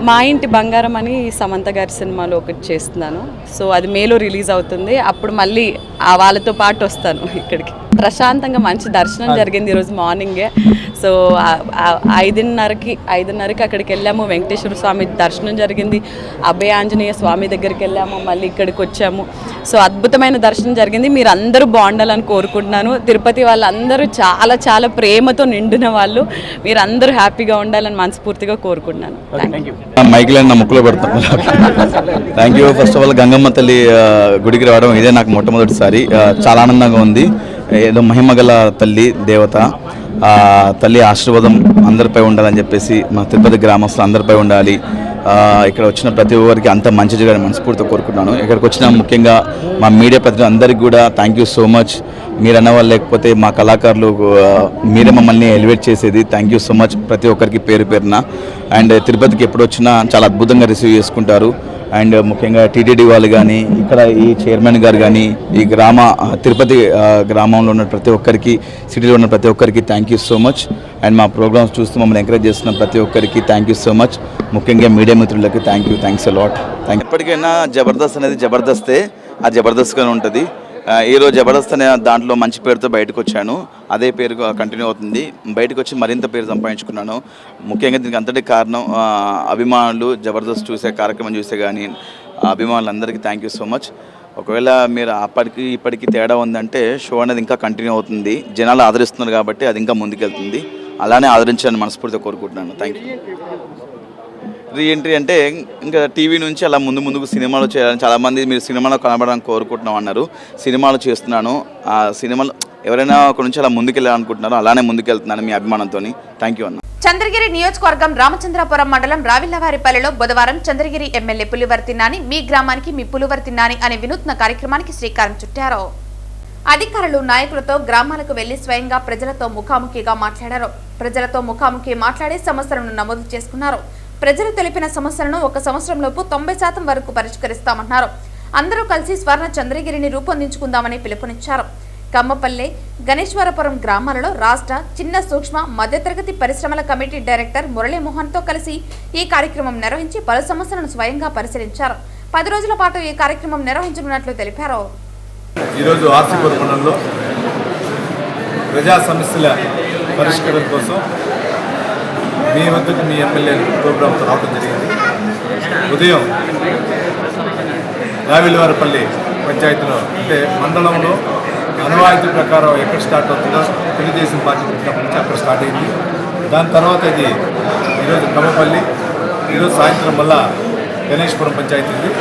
మా ఇంటి బంగారం అని సమంత గారి సినిమాలో ఒకటి చేస్తున్నాను. సో అది మేలో రిలీజ్ అవుతుంది. అప్పుడు మళ్ళీ వాళ్ళతో పాటు వస్తాను ఇక్కడికి. ప్రశాంతంగా మంచి దర్శనం జరిగింది ఈరోజు మార్నింగే. సో 5:30కి అక్కడికి వెళ్ళాము. వెంకటేశ్వర స్వామి దర్శనం జరిగింది. అభయ ఆంజనేయ స్వామి దగ్గరికి వెళ్ళాము, మళ్ళీ ఇక్కడికి వచ్చాము. సో అద్భుతమైన దర్శనం జరిగింది. మీరు అందరూ బాగుండాలని కోరుకుంటున్నాను. తిరుపతి వాళ్ళందరూ చాలా చాలా ప్రేమతో నిండిన వాళ్ళు. మీరు అందరూ హ్యాపీగా ఉండాలని మనస్ఫూర్తిగా కోరుకుంటున్నాను. మైకిల్ నా ముక్కులో పెడతాం. Thank you. First of all Gangamma తల్లి గుడికి రావడం ఇదే నాకు మొట్టమొదటిసారి. చాలా ఆనందంగా ఉంది. ఏదో మహిమగల తల్లి దేవత, తల్లి ఆశీర్వాదం అందరిపై ఉండాలని చెప్పేసి మా తిరుపతి గ్రామస్తులు అందరిపై ఉండాలి. ఇక్కడ వచ్చిన ప్రతి ఒక్కరికి అంత మంచి జరగాలని మనస్ఫూర్తిగా కోరుకుంటున్నాను. ఇక్కడికి వచ్చిన ముఖ్యంగా మా మీడియా ప్రతినిధులు అందరికీ కూడా థ్యాంక్ యూ సో మచ్. మీరు అన్న వాళ్ళు లేకపోతే మా కళాకారులు మీరే మమ్మల్ని ఎలివేట్ చేసేది. థ్యాంక్ యూ సో మచ్ ప్రతి ఒక్కరికి పేరు పేరున. అండ్ తిరుపతికి ఎప్పుడు వచ్చినా చాలా అద్భుతంగా రిసీవ్ చేసుకుంటారు. అండ్ ముఖ్యంగా టీటీడీ వాళ్ళు కానీ, ఇక్కడ ఈ చైర్మన్ గారు కానీ, ఈ తిరుపతి గ్రామంలో ఉన్న ప్రతి ఒక్కరికి, సిటీలో ఉన్న ప్రతి ఒక్కరికి thank you so much. And మా ప్రోగ్రామ్స్ చూస్తూ మమ్మల్ని ఎంకరేజ్ చేస్తున్న ప్రతి ఒక్కరికి థ్యాంక్ యూ సో మచ్. ముఖ్యంగా మీడియా మిత్రులకి థ్యాంక్స్ అ లాట్. ఎప్పటికైనా జబర్దస్త్ అనేది జబర్దస్తే, అది జబర్దస్త్గానే ఉంటుంది. ఈరోజు జబర్దస్త్ అనే దాంట్లో మంచి పేరుతో బయటకు వచ్చాను. అదే పేరు కంటిన్యూ అవుతుంది. బయటకు వచ్చి మరింత పేరు సంపాదించుకున్నాను. ముఖ్యంగా దీనికి అంతటి కారణం అభిమానులు, జబర్దస్త్ చూసే కార్యక్రమం చూసే కానీ అభిమానులందరికీ థ్యాంక్ యూ సో మచ్. ఒకవేళ మీరు అప్పటికి ఇప్పటికీ తేడా ఉందంటే షో అనేది ఇంకా కంటిన్యూ అవుతుంది. జనాలు ఆదరిస్తున్నారు కాబట్టి అది ఇంకా ముందుకెళ్తుంది. అలానే ఆదరించాలని మనస్ఫూర్తిగా కోరుకుంటున్నాను. Thank you. రీఎంట్రీ అంటే ఇంకా టీవీ నుంచి అలా ముందుకు సినిమాలు చేయాలని చాలామంది మీరు సినిమాలో కనబడడానికి కోరుకుంటున్నాం అన్నారు. సినిమాలు చేస్తున్నాను. ఆ సినిమాలో ఎవరైనా ఒక నుంచి అలా ముందుకెళ్ళాలనుకుంటున్నారో అలానే ముందుకెళ్తున్నాను మీ అభిమానంతో. థ్యాంక్ యూ అన్న. చంద్రగిరి నియోజకవర్గం రామచంద్రపురం మండలం రావిల్లవారిపల్లెలో బుధవారం చంద్రగిరి ఎమ్మెల్యే పులివర్తి నాని మీ గ్రామానికి మీ పులివర్తి నాని అనే వినూత్న కార్యక్రమానికి శ్రీకారం చుట్టారు. అధికారులు నాయకులతో గ్రామాలకు వెళ్లి స్వయంగా ప్రజలతో ముఖాముఖిగా మాట్లాడారు. ప్రజలతో ముఖాముఖి మాట్లాడి సమస్యలను నమోదు చేసుకున్నారు. ప్రజలు తెలిపిన సమస్యలను 1 సంవత్సరంలోపు 90% వరకు పరిష్కరిస్తామన్నారు. అందరూ కలిసి స్వర్ణ చంద్రగిరిని రూపొందించుకుందామని పిలుపునిచ్చారు. కమ్మపల్లె, గణేశ్వరపురం గ్రామాలలో రాష్ట్ర చిన్న సూక్ష్మ మధ్యతరగతి పరిశ్రమల కమిటీ డైరెక్టర్ మురళీమోహన్తో కలిసి ఈ కార్యక్రమం నిర్వహించి పలు సమస్యలను స్వయంగా పరిశీలించారు. 10 రోజుల పాటు ఈ కార్యక్రమం నిర్వహించనున్నట్లు తెలిపారు. ఈరోజు ఆర్సీపురం మండలంలో ప్రజా సమస్యల పరిష్కారం కోసం మీ వద్దకు మీ ఎమ్మెల్యే ప్రోగ్రాంతో రావడం జరిగింది. ఉదయం రావిల్లవారిపల్లి పంచాయతీలో అంటే మండలంలో అనువాయితీ ప్రకారం ఎక్కడ స్టార్ట్ అవుతుందో తెలుగుదేశం పార్టీ పెట్టినప్పటి నుంచి అక్కడ స్టార్ట్ అయింది. దాని తర్వాత ఇది ఈరోజు కమ్మపల్లి, ఈరోజు సాయంత్రం మళ్ళా గణేశ్వరం పంచాయతీ ఉంది.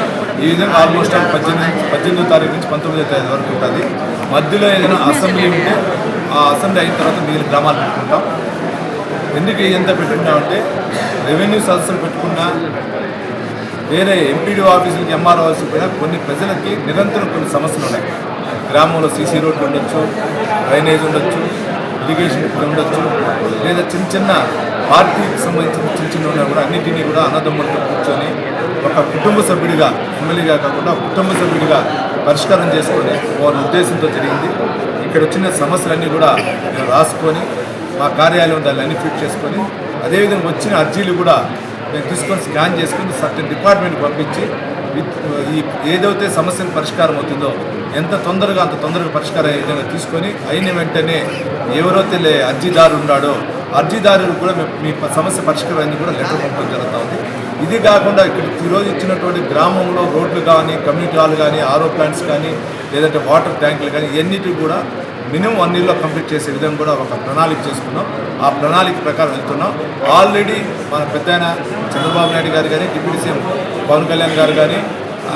ఈ విధంగా ఆల్మోస్ట్ 18వ తారీఖు నుంచి 19వ తారీఖు వరకు ఉంటుంది. మధ్యలో ఏదైనా అసెంబ్లీ ఉంటే ఆ అసెంబ్లీ అయిన తర్వాత మిగిలిన గ్రామాలు పెట్టుకుంటాం. ఎందుకు ఎంత పెట్టుకున్నామంటే రెవెన్యూ సదస్సులు పెట్టుకున్నా, వేరే ఎంపీడీ ఆఫీసులకి, ఎంఆర్ఓ ఆఫీసులు కూడా కొన్ని ప్రజలకి నిరంతరం కొన్ని సమస్యలు ఉన్నాయి. గ్రామంలో సీసీ రోడ్లు ఉండొచ్చు, డ్రైనేజ్ ఉండొచ్చు, ఇరిగేషన్ ఉండొచ్చు, లేదా చిన్న పార్టీకి సంబంధించిన చిన్న ఉన్నాయి కూడా అన్నింటినీ కూడా అన్నదమ్ములతో కూర్చొని ఒక కుటుంబ సభ్యుడిగా, ఎమ్మెల్యేగా కాకుండా కుటుంబ సభ్యుడిగా పరిష్కారం చేసుకొని వాళ్ళ ఉద్దేశంతో జరిగింది. ఇక్కడ వచ్చిన సమస్యలన్నీ కూడా మేము రాసుకొని మా కార్యాలయం దాన్ని అన్ని ఫిట్ చేసుకొని, అదేవిధంగా వచ్చిన అర్జీలు కూడా మేము తీసుకొని స్కాన్ చేసుకొని సర్టెన్ డిపార్ట్మెంట్కి పంపించి ఏదైతే సమస్యకు పరిష్కారం అవుతుందో ఎంత తొందరగా అంత తొందరగా పరిష్కారం అయ్యే విధంగా తీసుకొని అయిన వెంటనే ఎవరైతే అర్జీదారు ఉన్నాడో అర్జీదారులు కూడా మీ సమస్య పరిష్కారం అయింది కూడా లెటర్ పంపడం జరుగుతూ ఉంది. ఇది కాకుండా ఇక్కడ ఈరోజు ఇచ్చినటువంటి గ్రామంలో రోడ్లు కానీ, కమ్యూనిటీ హాల్ కానీ, ఆర్ఓ ప్లాంట్స్ కానీ, లేదంటే వాటర్ ట్యాంకులు కానీ ఇవన్నిటి కూడా మినిమం 1 yearలో కంప్లీట్ చేసే విధంగా కూడా ఒక ప్రణాళిక చేసుకున్నాం. ఆ ప్రణాళిక ప్రకారం వెళ్తున్నాం. ఆల్రెడీ మన పెద్దయిన చంద్రబాబు నాయుడు గారు కానీ, డిప్యూటీ సీఎం పవన్ కళ్యాణ్ గారు కానీ,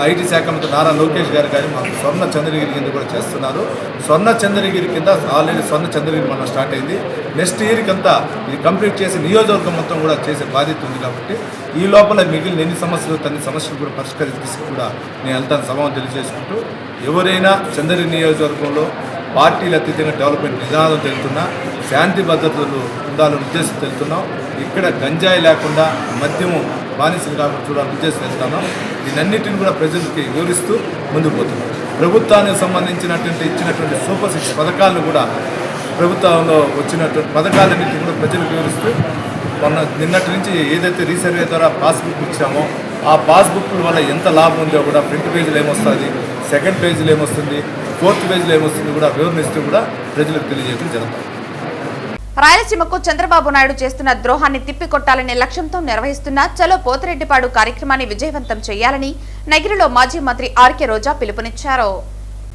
ఐటీ శాఖ మంత్రి నారా లోకేష్ గారు కానీ మాకు స్వర్ణ చంద్రగిరి కింద కూడా చేస్తున్నారు. స్వర్ణ చంద్రగిరి కింద ఆల్రెడీ స్వర్ణ చంద్రగిరి మనం స్టార్ట్ అయింది. నెక్స్ట్ ఇయర్కి అంతా ఇది కంప్లీట్ చేసి నియోజకవర్గం మొత్తం కూడా చేసే బాధ్యత ఉంది. కాబట్టి ఈ లోపల మిగిలిన ఎన్ని సమస్యలు తన్ని సమస్యలు కూడా పరిష్కరించి కూడా నేను వెళ్తాను సభను తెలియజేసుకుంటూ, ఎవరైనా చంద్రగిరి నియోజకవర్గంలో పార్టీలు అతీతంగా డెవలప్మెంట్ నినాదం తెలుతున్నా శాంతి భద్రతలు ఉండాలని ఉద్దేశం తెలుతున్నాం. ఇక్కడ గంజాయి లేకుండా మద్యము బానిసలు కాకుండా చూడాలని ఉద్దేశం తెలుస్తున్నాం. దీనన్నిటిని కూడా ప్రజలకి వివరిస్తూ ముందుకు పోతున్నాం. ప్రభుత్వానికి సంబంధించినటువంటి ఇచ్చినటువంటి సూపర్ 6 పథకాలను కూడా ప్రభుత్వంలో వచ్చినటువంటి పథకాలన్నింటినీ కూడా ప్రజలకు వివరిస్తూ నిన్నటి నుంచి ఏదైతే రీసర్వే ద్వారా పాస్బుక్ ఇచ్చామో ఆ పాస్బుక్ల వల్ల ఎంత లాభం ఉందో కూడా ఫ్రంట్ పేజీలో ఏమొస్తుంది, సెకండ్ పేజీలో ఏమొస్తుంది, ఫోర్త్ పేజీలో ఏమొస్తుంది కూడా వివరణిస్తూ కూడా ప్రజలకు తెలియజేయడం జరుగుతుంది. రాయలసీమకు చంద్రబాబు నాయుడు చేస్తున్న ద్రోహాన్ని తిప్పికొట్టాలనే లక్ష్యంతో నిర్వహిస్తున్న చలో పోతిరెడ్డిపాడు కార్యక్రమాన్ని విజయవంతం చేయాలని నగిరిలో మాజీ మంత్రి ఆర్కే రోజా పిలుపునిచ్చారు.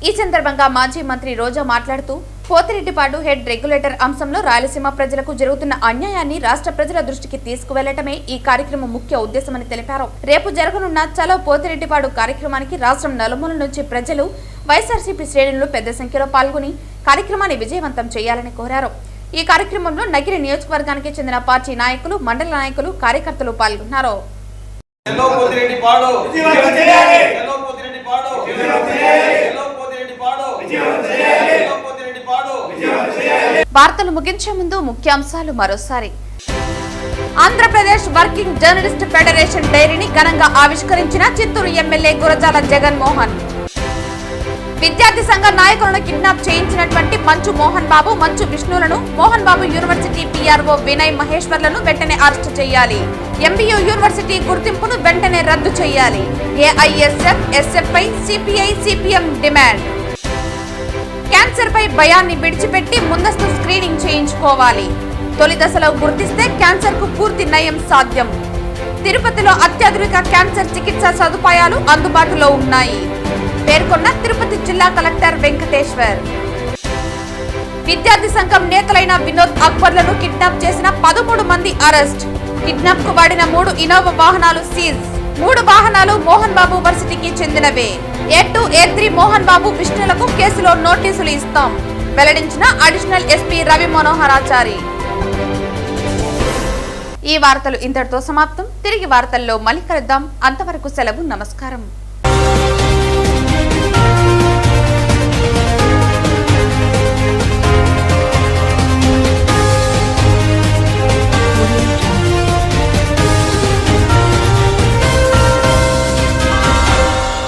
ఈ సందర్భంగా మాజీ మంత్రి రోజా మాట్లాడుతూ పోతిరెడ్డిపాడు హెడ్ రెగ్యులేటర్ అంశంలో రాయలసీమ ప్రజలకు జరుగుతున్న అన్యాయాన్ని రాష్ట్ర ప్రజల దృష్టికి తీసుకువెళ్లటమే ఈ కార్యక్రమం ముఖ్య ఉద్దేశమని తెలిపారు. రేపు జరగనున్న చలో పోతిరెడ్డిపాడు కార్యక్రమానికి రాష్ట్రం నలుమూల నుంచి ప్రజలు, వైఎస్ఆర్సీపీ శ్రేణులు పెద్ద సంఖ్యలో పాల్గొని కార్యక్రమాన్ని విజయవంతం చేయాలని కోరారు. ఈ కార్యక్రమంలో నగిరి నియోజకవర్గానికి చెందిన పార్టీ నాయకులు, మండల నాయకులు, కార్యకర్తలు పాల్గొన్నారు. వార్తలు ముగించే ముందు ముఖ్యాంశాలు మరోసారి. ఆంధ్రప్రదేశ్ వర్కింగ్ జర్నలిస్ట్ ఫెడరేషన్ డైరీని ఘనంగా ఆవిష్కరించిన చిత్తూరు ఎమ్మెల్యే గురజాల జగన్మోహన్. విద్యార్థి సంఘ నాయకులను కిడ్నాప్ చేయించినటువంటి మంచు మోహన్ బాబు, మంచు విష్ణులను, మోహన్ బాబు యూనివర్సిటీ PRO వినయ్ మహేశ్వర్లను వెంటనే అరెస్టు చేయాలి. MBU యూనివర్సిటీ గుర్తింపును వెంటనే రద్దు చేయాలి. AISF, SFI, CPI, CPM demand. Cancer పై భయాన్ని విడిచిపెట్టి ముందస్తు స్క్రీనింగ్ చేయించుకోవాలి. తొలి దశలో గుర్తిస్తే క్యాన్సర్ కు పూర్తి నయం సాధ్యం. తిరుపతిలో అత్యాధునిక క్యాన్సర్ చికిత్సా సదుపాయాలు అందుబాటులో ఉన్నాయి పేర్కొన్న తిరుపతి జిల్లా కలెక్టర్ వెంకటేశ్వర్. విద్యార్థి సంఘం నేతలైన వినోద్ అక్బర్లను కిడ్నాప్ చేసిన 13 మంది అరెస్ట్. కిడ్నాప్ కు వాడిన 3 ఇన్నోవా వాహనాలు సీజ్. 3 వాహనాలు మోహన్ బాబు వర్సిటీకి చెందినవే. A2, A3 మోహన్ బాబు విష్ణులకు కేసులో నోటీసులు ఇస్తాం వెల్లడించిన అడిషనల్ SP రవి మనోహరాచారి. ఈ వార్తలు ఇంతటితో సమాప్తం. తిరిగి వార్తల్లో మళ్ళీ కలుద్దాం. అంతవరకు సెలవు. నమస్కారం.